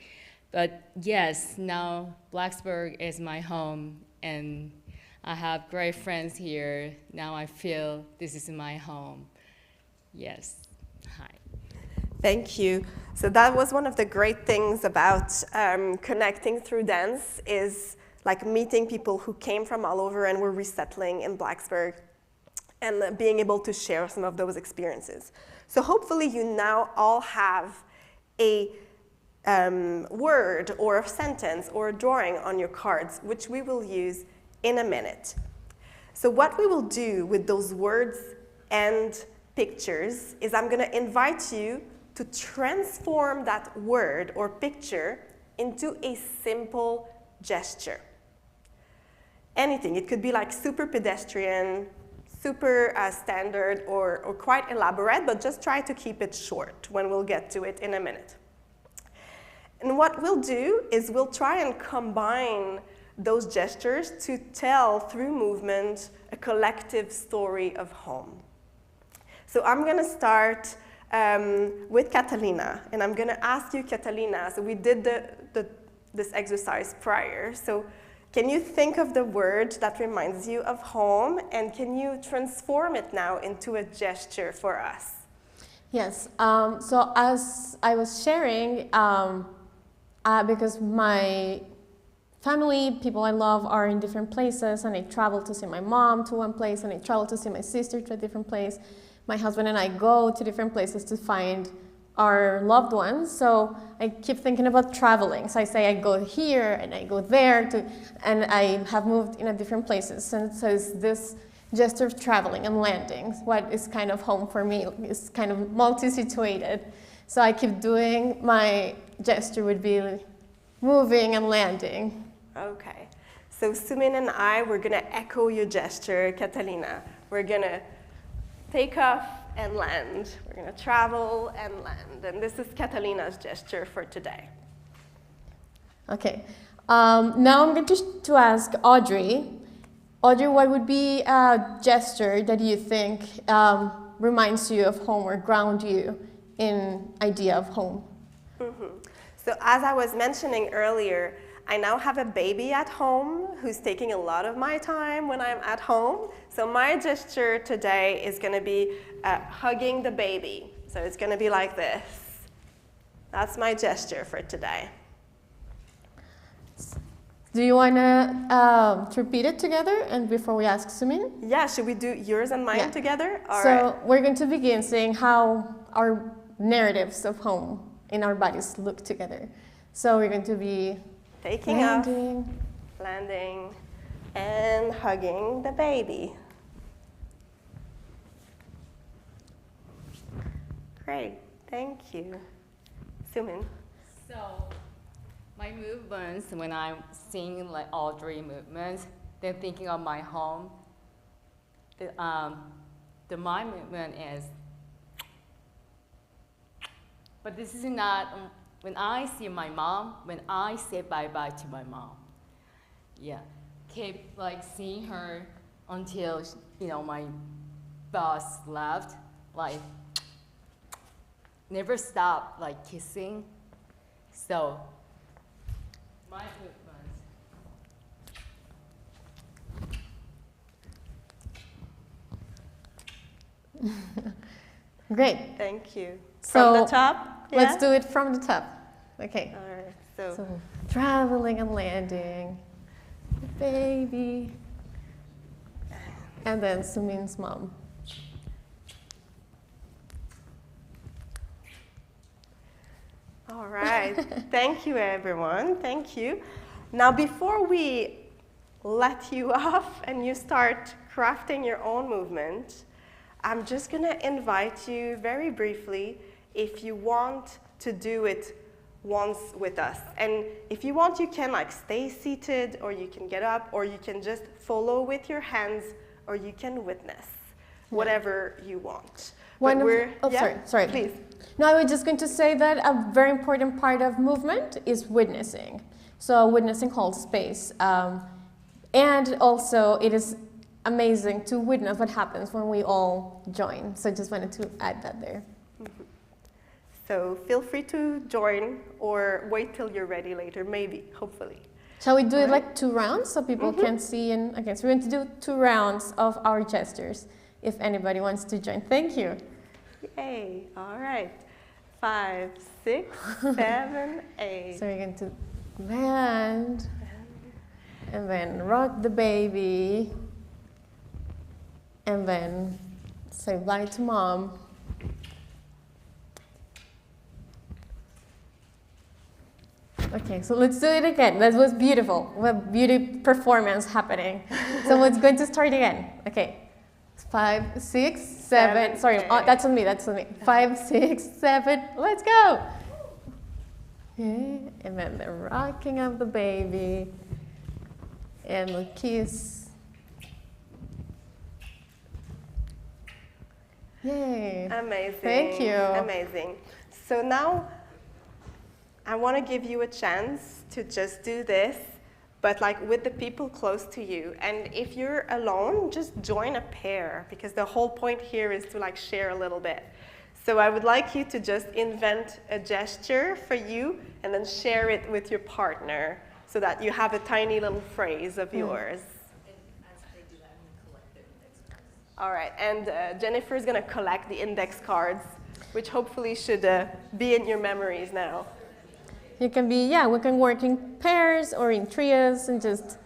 but yes, now Blacksburg is my home, and I have great friends here. Now I feel this is my home. Yes, hi. Thank you. So that was one of the great things about connecting through dance, is like meeting people who came from all over and were resettling in Blacksburg and being able to share some of those experiences. So hopefully you now all have a word or a sentence or a drawing on your cards, which we will use in a minute. So what we will do with those words and pictures is I'm going to invite you to transform that word or picture into a simple gesture. Anything. It could be like super pedestrian, super standard, or quite elaborate, but just try to keep it short when we'll get to it in a minute. And what we'll do is we'll try and combine those gestures to tell, through movement, a collective story of home. So I'm going to start with Catalina, and I'm going to ask you, Catalina, so we did this exercise prior, so can you think of the word that reminds you of home, and can you transform it now into a gesture for us? Yes, so as I was sharing, because my family, people I love, are in different places, and I travel to see my mom to one place, and I travel to see my sister to a different place. My husband and I go to different places to find our loved ones, so I keep thinking about traveling. So I say I go here and I go there, and I have moved in different places. And so it's this gesture of traveling and landing. What is kind of home for me is kind of multi-situated. So I keep doing, my gesture would be moving and landing. Okay. So Sumin and I, we're going to echo your gesture, Catalina. We're going to take off and land. We're going to travel and land. And this is Catalina's gesture for today. Okay. Now I'm going to ask Audrey. Audrey, what would be a gesture that you think reminds you of home or ground you in idea of home? Mm-hmm. So as I was mentioning earlier, I now have a baby at home who's taking a lot of my time when I'm at home. So my gesture today is going to be hugging the baby. So it's going to be like this. That's my gesture for today. Do you want to repeat it together and before we ask Sumin? Yeah, should we do yours and mine together? All so right. We're going to begin saying how our narratives of home in our bodies look together. So we're going to be taking off, landing, and hugging the baby. Great, thank you. Sumin. So, my movements, when I'm seeing like all three movements, then thinking of my home, my movement is, but this is not, when I see my mom, when I say bye-bye to my mom. Yeah, keep like seeing her until, my boss left, like, never stop like kissing. So, my movements. Great. Thank you. So From the top? let's do it from the top. Okay. All right, So traveling and landing, baby, and then Sumin's mom. All right. Thank you, everyone. Thank you. Now, before we let you off and you start crafting your own movement, I'm just going to invite you very briefly if you want to do it once with us. And if you want, you can like stay seated, or you can get up, or you can just follow with your hands, or you can witness, whatever you want. Sorry. Please. No, I was just going to say that a very important part of movement is witnessing. So witnessing holds space. And also it is amazing to witness what happens when we all join. So I just wanted to add that there. Mm-hmm. So feel free to join or wait till you're ready later, maybe, hopefully. Shall we do it like 2 rounds so people can see? And okay, so we're going to do 2 rounds of our gestures if anybody wants to join. Thank you. Yay, all right. 5, 6, 7, 8. So we're going to land and then rock the baby and then say bye to mom. Okay, so let's do it again. That was beautiful. What beauty performance happening. So let's going to start again. Okay. 5, 6, 7. Sorry, that's on me. 5, 6, 7. Let's go. Okay. And then the rocking of the baby. And the kiss. Yay. Amazing. Thank you. Amazing. So now I want to give you a chance to just do this, but like with the people close to you. And if you're alone, just join a pair, because the whole point here is to like share a little bit. So I would like you to just invent a gesture for you and then share it with your partner so that you have a tiny little phrase of yours. All right, and Jennifer is going to collect the index cards, which hopefully should be in your memories now. You can be, we can work in pairs or in trios and just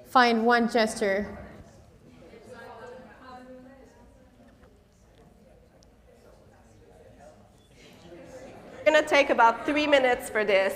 find one gesture. We're going to take about 3 minutes for this.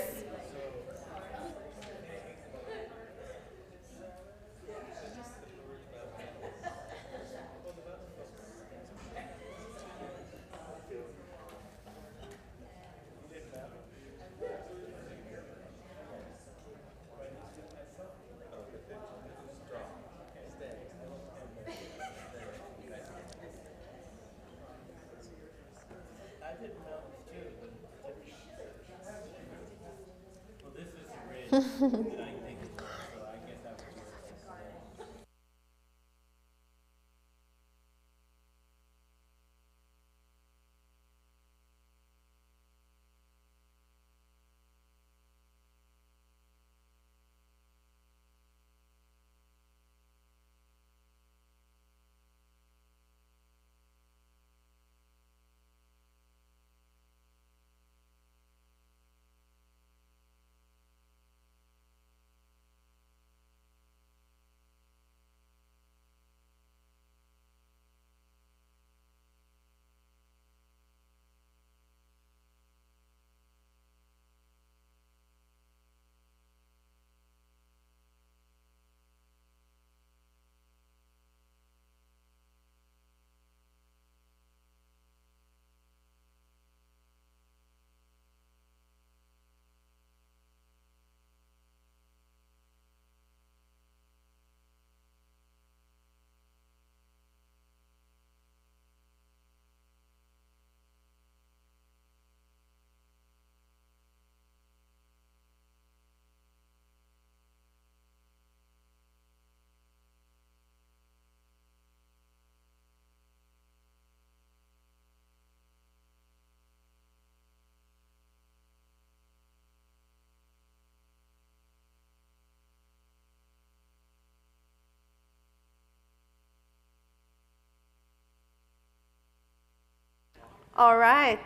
All right.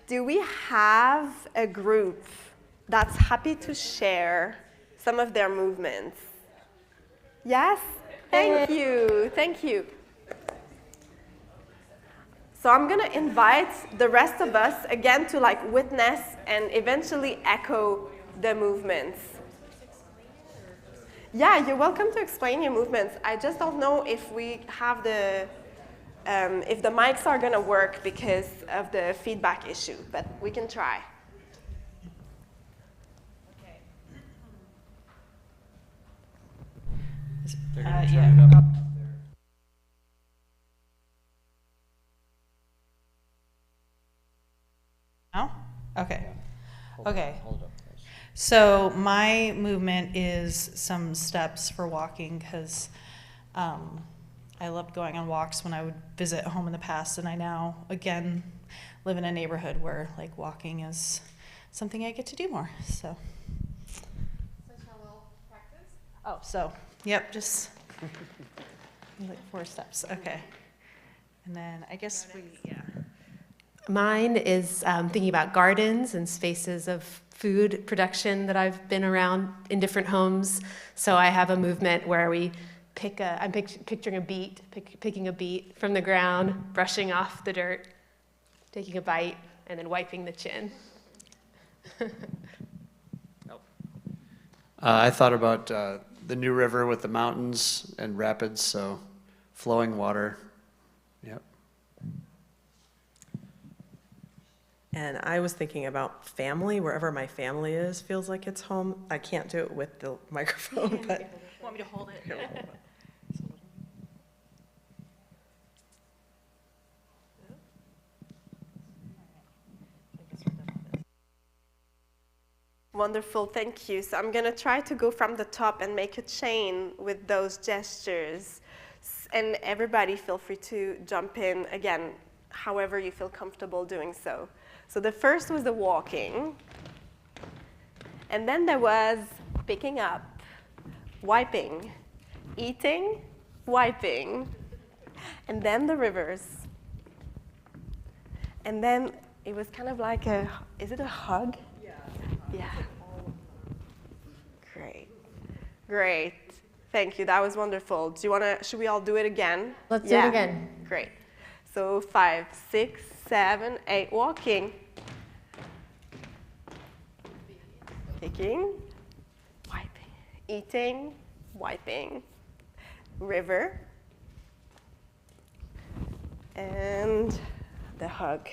Do we have a group that's happy to share some of their movements? Yes? Thank you. Thank you. So I'm going to invite the rest of us again to like witness and eventually echo the movements. Yeah, you're welcome to explain your movements. I just don't know if we have if the mics are going to work because of the feedback issue, but we can try. Yeah. No? Okay. Okay. So my movement is some steps for walking because I loved going on walks when I would visit home in the past, and I now again live in a neighborhood where like walking is something I get to do more. So. Shall we practice? Oh, so yep, just like 4 steps. Okay. And then I guess yeah. Mine is thinking about gardens and spaces of food production that I've been around in different homes. So I have a movement where we I'm picturing a beet, picking a beet from the ground, brushing off the dirt, taking a bite, and then wiping the chin. I thought about the new river with the mountains and rapids, so flowing water. Yep. And I was thinking about family, wherever my family is, feels like it's home. I can't do it with the microphone, but. Want me to hold it? Wonderful, thank you. So I'm going to try to go from the top and make a chain with those gestures. And everybody feel free to jump in, again, however you feel comfortable doing so. So the first was the walking. And then there was picking up, wiping, eating, wiping. And then the rivers. And then it was kind of like is it a hug? Yeah. Great. Thank you. That was wonderful. Should we all do it again? Let's do it again. Great. So 5, 6, 7, 8, walking. Picking, wiping, eating, wiping. River. And the hug.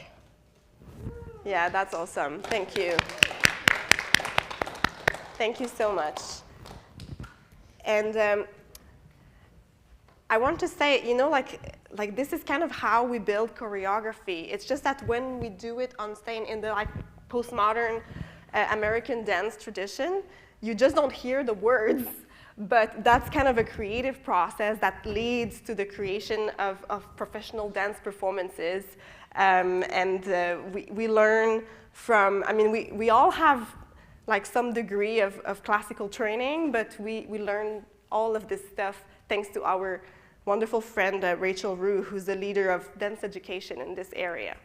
Yeah, that's awesome. Thank you. Thank you so much. And I want to say, like this is kind of how we build choreography. It's just that when we do it on stage in the like postmodern American dance tradition, you just don't hear the words. But that's kind of a creative process that leads to the creation of professional dance performances. We learn from, we all have like some degree of classical training, but we learn all of this stuff thanks to our wonderful friend, Rachel Roux, who's the leader of dance education in this area.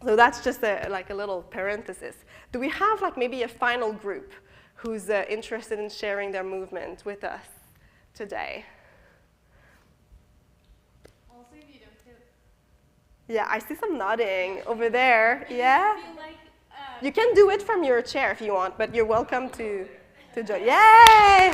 So that's just like a little parenthesis. Do we have like maybe a final group who's interested in sharing their movement with us today? Also, if you don't feel... Yeah, I see some nodding over there. Yeah? You can do it from your chair if you want, but you're welcome to join. Yay!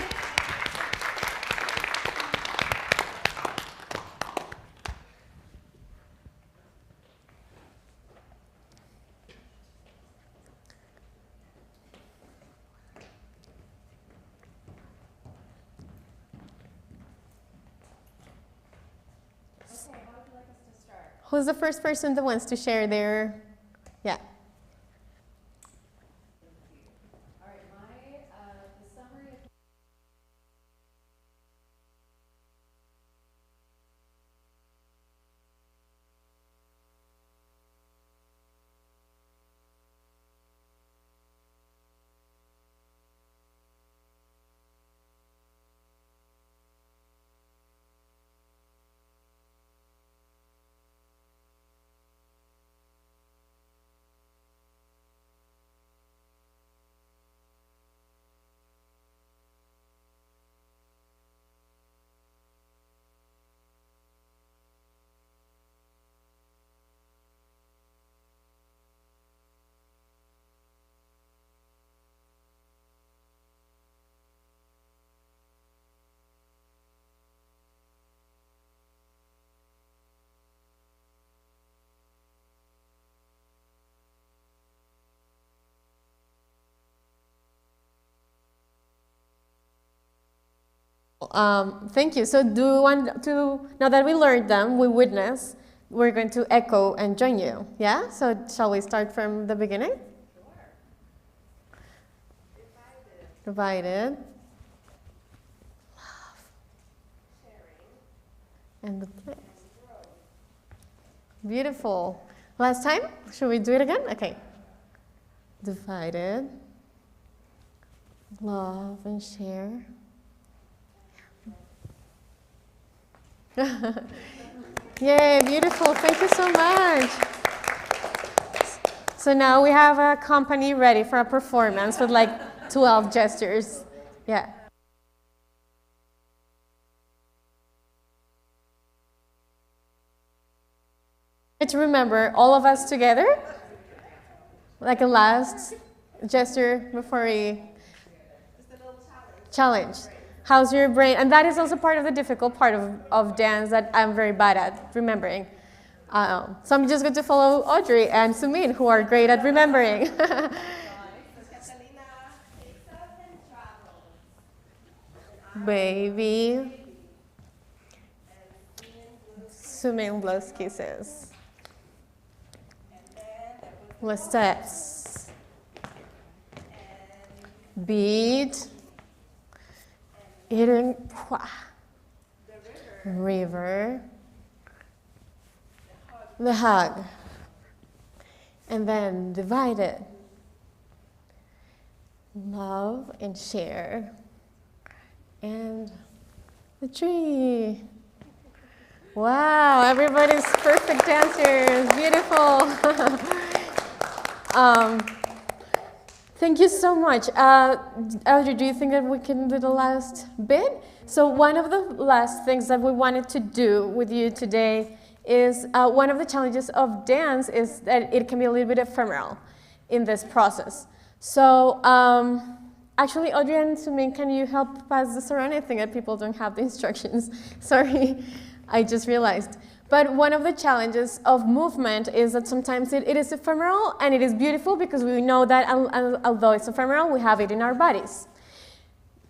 Who's the first person that wants to share their, yeah. Thank you. So do you want to, now that we learned them, we witness, we're going to echo and join you. Yeah? So shall we start from the beginning? Sure. Divided. Love. Sharing. And the place. Beautiful. Last time? Should we do it again? Okay. Divided. Love and share. Yay, beautiful. Thank you so much. So now we have a company ready for a performance with like 12 gestures. Yeah. To remember all of us together, like a last gesture before we challenge. How's your brain? And that is also part of the difficult part of dance that I'm very bad at remembering. So I'm just going to follow Audrey and Sumin, who are great at remembering. Baby. Sumin blows kisses. The steps. Beat. Eating. River. The hug. And then divided. Love and share. And the tree. Wow, everybody's perfect dancers. Beautiful. Thank you so much. Audrey, do you think that we can do the last bit? So one of the last things that we wanted to do with you today is one of the challenges of dance is that it can be a little bit ephemeral in this process. So actually, Audrey and Sumin, can you help pass this around? I think that people don't have the instructions. Sorry, I just realized. But one of the challenges of movement is that sometimes it is ephemeral, and it is beautiful because we know that although it's ephemeral, we have it in our bodies.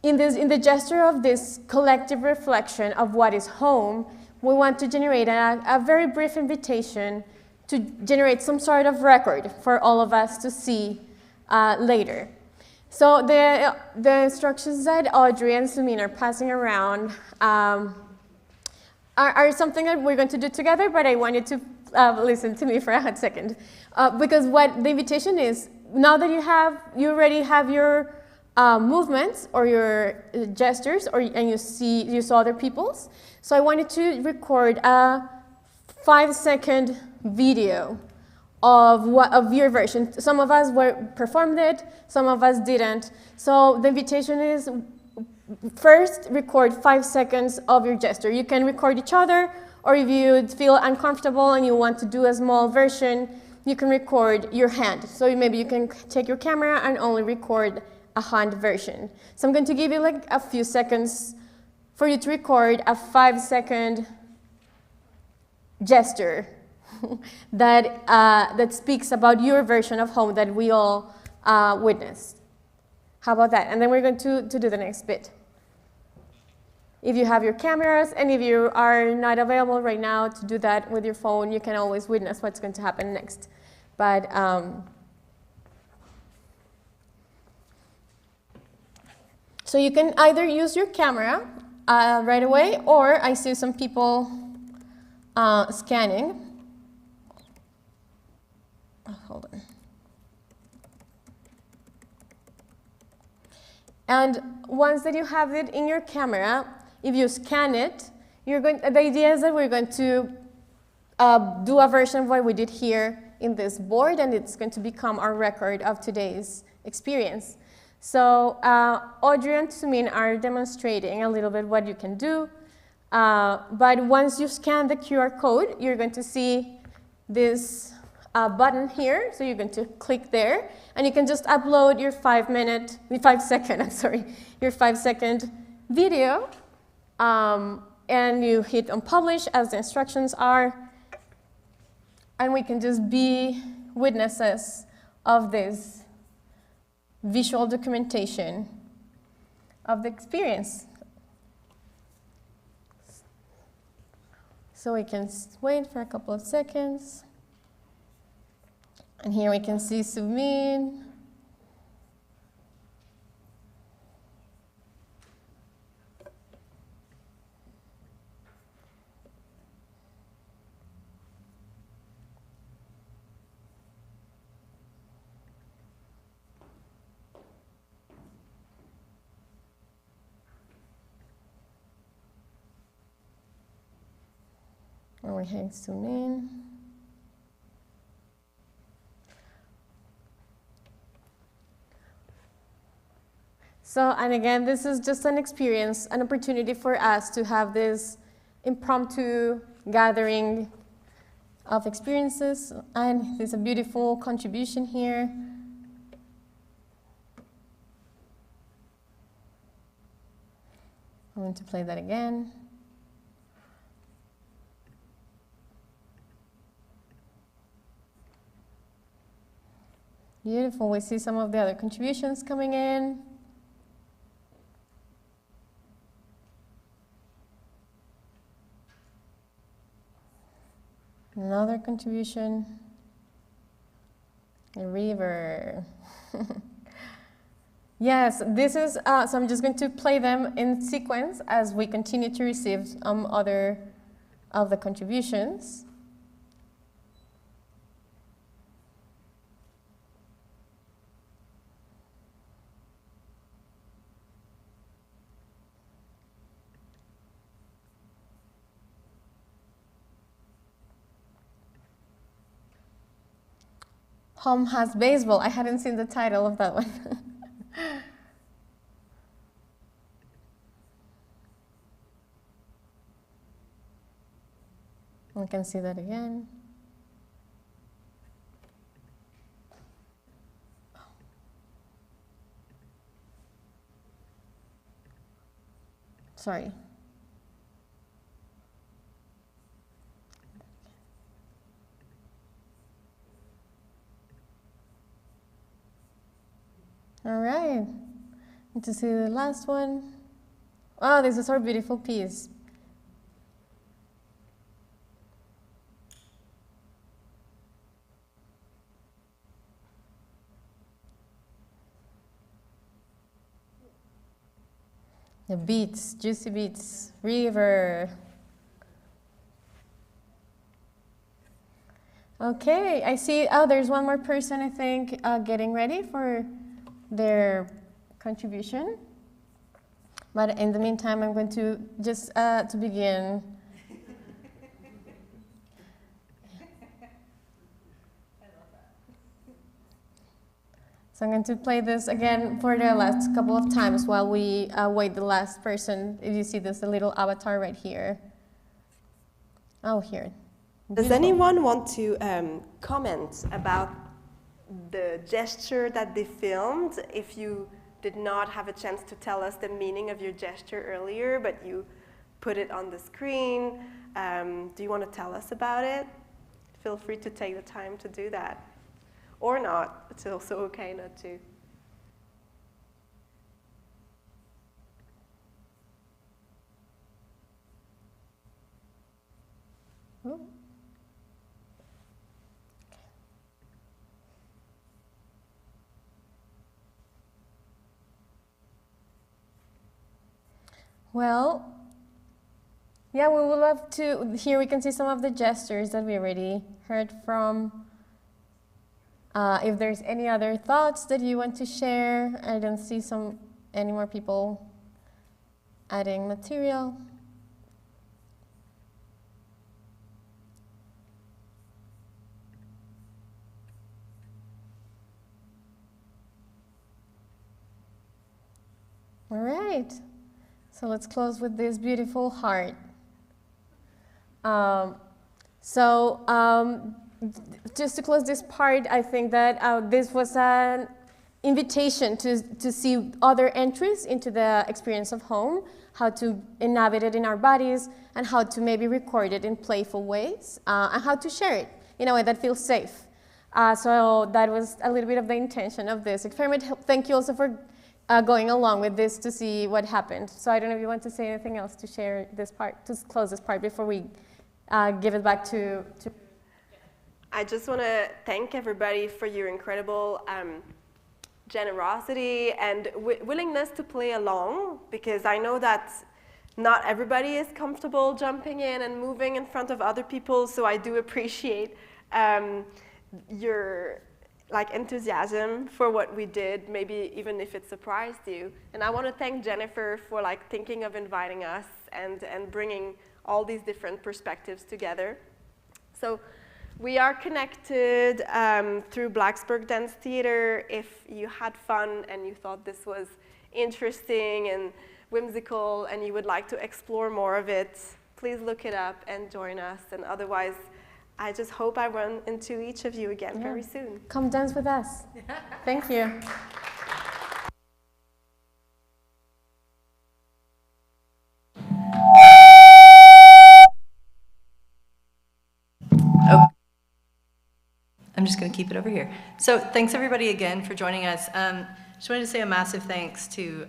In the gesture of this collective reflection of what is home, we want to generate a very brief invitation to generate some sort of record for all of us to see later. So the instructions that Audrey and Sumin are passing around are something that we're going to do together, but I want you to listen to me for a hot second. Because what the invitation is, now that you already have your movements or your gestures, and you saw other people's, so I wanted to record a 5-second video of your version. Some of us performed it, some of us didn't. So the invitation is, first, record 5 seconds of your gesture. You can record each other, or if you feel uncomfortable and you want to do a small version, you can record your hand. So maybe you can take your camera and only record a hand version. So I'm going to give you like a few seconds for you to record a 5-second gesture that speaks about your version of home that we all witnessed. How about that? And then we're going to do the next bit. If you have your cameras, and if you are not available right now to do that with your phone, you can always witness what's going to happen next. But so you can either use your camera right away, or I see some people scanning. Hold on. And once that you have it in your camera, if you scan it, the idea is that we're going to do a version of what we did here in this board, and it's going to become our record of today's experience. So Audrey and Sumin are demonstrating a little bit what you can do. But once you scan the QR code, you're going to see this button here. So you're going to click there, and you can just upload your 5-second video, and you hit on publish as the instructions are, and we can just be witnesses of this visual documentation of the experience. So we can wait for a couple of seconds. And here we can see Sumin. And we have Sumin. So, and again, this is just an experience, an opportunity for us to have this impromptu gathering of experiences. And there's a beautiful contribution here. I'm going to play that again. Beautiful. We see some of the other contributions coming in. Another contribution. A river. Yes, this is, so I'm just going to play them in sequence as we continue to receive other of the contributions. Home has baseball. I hadn't seen the title of that one. We can see that again. Sorry. All right. And to see the last one. Oh, this is our beautiful piece. The beets, juicy beets, river. Okay, I see, oh, there's one more person, I think, getting ready for their contribution. But in the meantime, I'm going to just, to begin. So I'm going to play this again for the last couple of times while we wait the last person. If you see this, a little avatar right here. Oh, here. Does anyone want to comment about the gesture that they filmed? If you did not have a chance to tell us the meaning of your gesture earlier, but you put it on the screen, do you want to tell us about it? Feel free to take the time to do that. Or not, it's also okay not to. Ooh. Well, yeah, we would love to, here we can see some of the gestures that we already heard from. If there's any other thoughts that you want to share, I don't see any more people adding material. All right, so let's close with this beautiful heart. Just to close this part, I think that this was an invitation to see other entries into the experience of home, how to inhabit it in our bodies, and how to maybe record it in playful ways, and how to share it in a way that feels safe. So that was a little bit of the intention of this experiment. Thank you also for going along with this to see what happened. So I don't know if you want to say anything else to share this part, to close this part before we give it back to I just want to thank everybody for your incredible generosity and willingness to play along, because I know that not everybody is comfortable jumping in and moving in front of other people, so I do appreciate your enthusiasm for what we did, maybe even if it surprised you. And I want to thank Jennifer for thinking of inviting us and bringing all these different perspectives together. So we are connected through Blacksburg Dance Theater. If you had fun and you thought this was interesting and whimsical and you would like to explore more of it, please look it up and join us. And otherwise, I just hope I run into each of you again very soon. Come dance with us. Thank you. Oh, I'm just going to keep it over here. So thanks everybody again for joining us. Just wanted to say a massive thanks to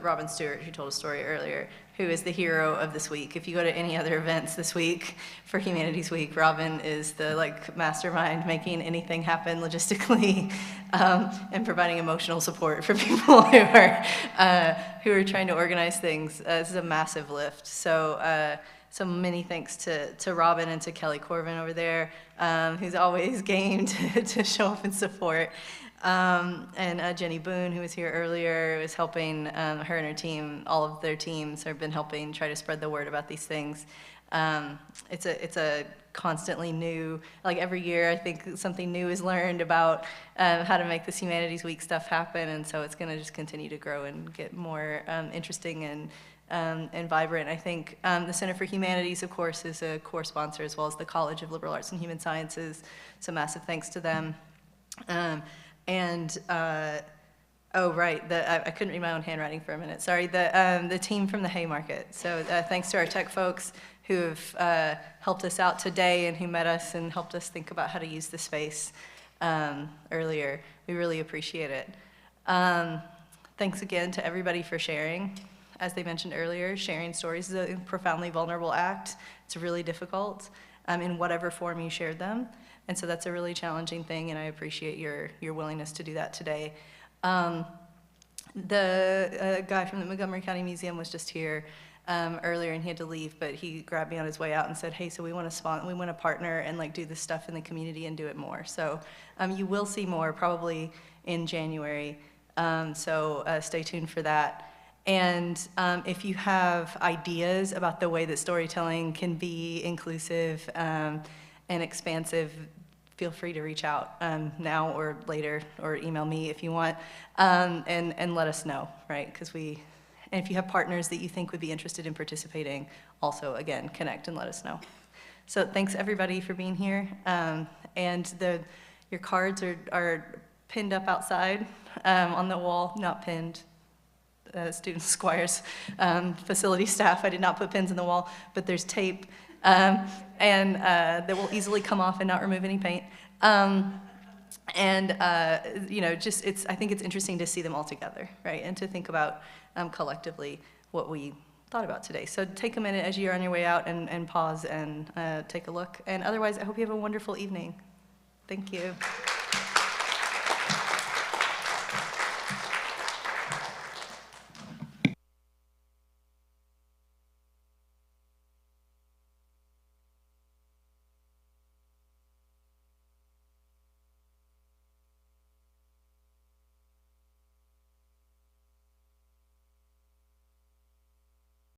Robin Stewart, who told a story earlier, who is the hero of this week. If you go to any other events this week for Humanities Week, Robin is the mastermind making anything happen logistically and providing emotional support for people who are trying to organize things. This is a massive lift. So many thanks to Robin and to Kelly Corbin over there, who's always game to show up and support. And Jenny Boone, who was here earlier, was helping her and her team. All of their teams have been helping try to spread the word about these things. It's a constantly new, every year I think something new is learned about how to make this Humanities Week stuff happen, and so it's going to just continue to grow and get more interesting and vibrant. I think the Center for Humanities, of course, is a core sponsor, as well as the College of Liberal Arts and Human Sciences, so massive thanks to them. Oh, right, I couldn't read my own handwriting for a minute, sorry. The team from the Haymarket. So thanks to our tech folks who have helped us out today and who met us and helped us think about how to use the space earlier. We really appreciate it. Thanks again to everybody for sharing. As they mentioned earlier, sharing stories is a profoundly vulnerable act. It's really difficult in whatever form you shared them. And so that's a really challenging thing, and I appreciate your willingness to do that today. The guy from the Montgomery County Museum was just here earlier, and he had to leave, but he grabbed me on his way out and said, hey, so we want to partner and do this stuff in the community and do it more. So you will see more probably in January, so stay tuned for that. And if you have ideas about the way that storytelling can be inclusive and expansive, feel free to reach out now or later, or email me if you want, and let us know, right? And if you have partners that you think would be interested in participating, also, again, connect and let us know. So thanks everybody for being here. And your cards are pinned up outside on the wall, not pinned. Students, squires, facility staff. I did not put pins in the wall, but there's tape, and that will easily come off and not remove any paint. I think it's interesting to see them all together, right? And to think about collectively what we thought about today. So take a minute as you're on your way out and pause and take a look. And otherwise, I hope you have a wonderful evening. Thank you.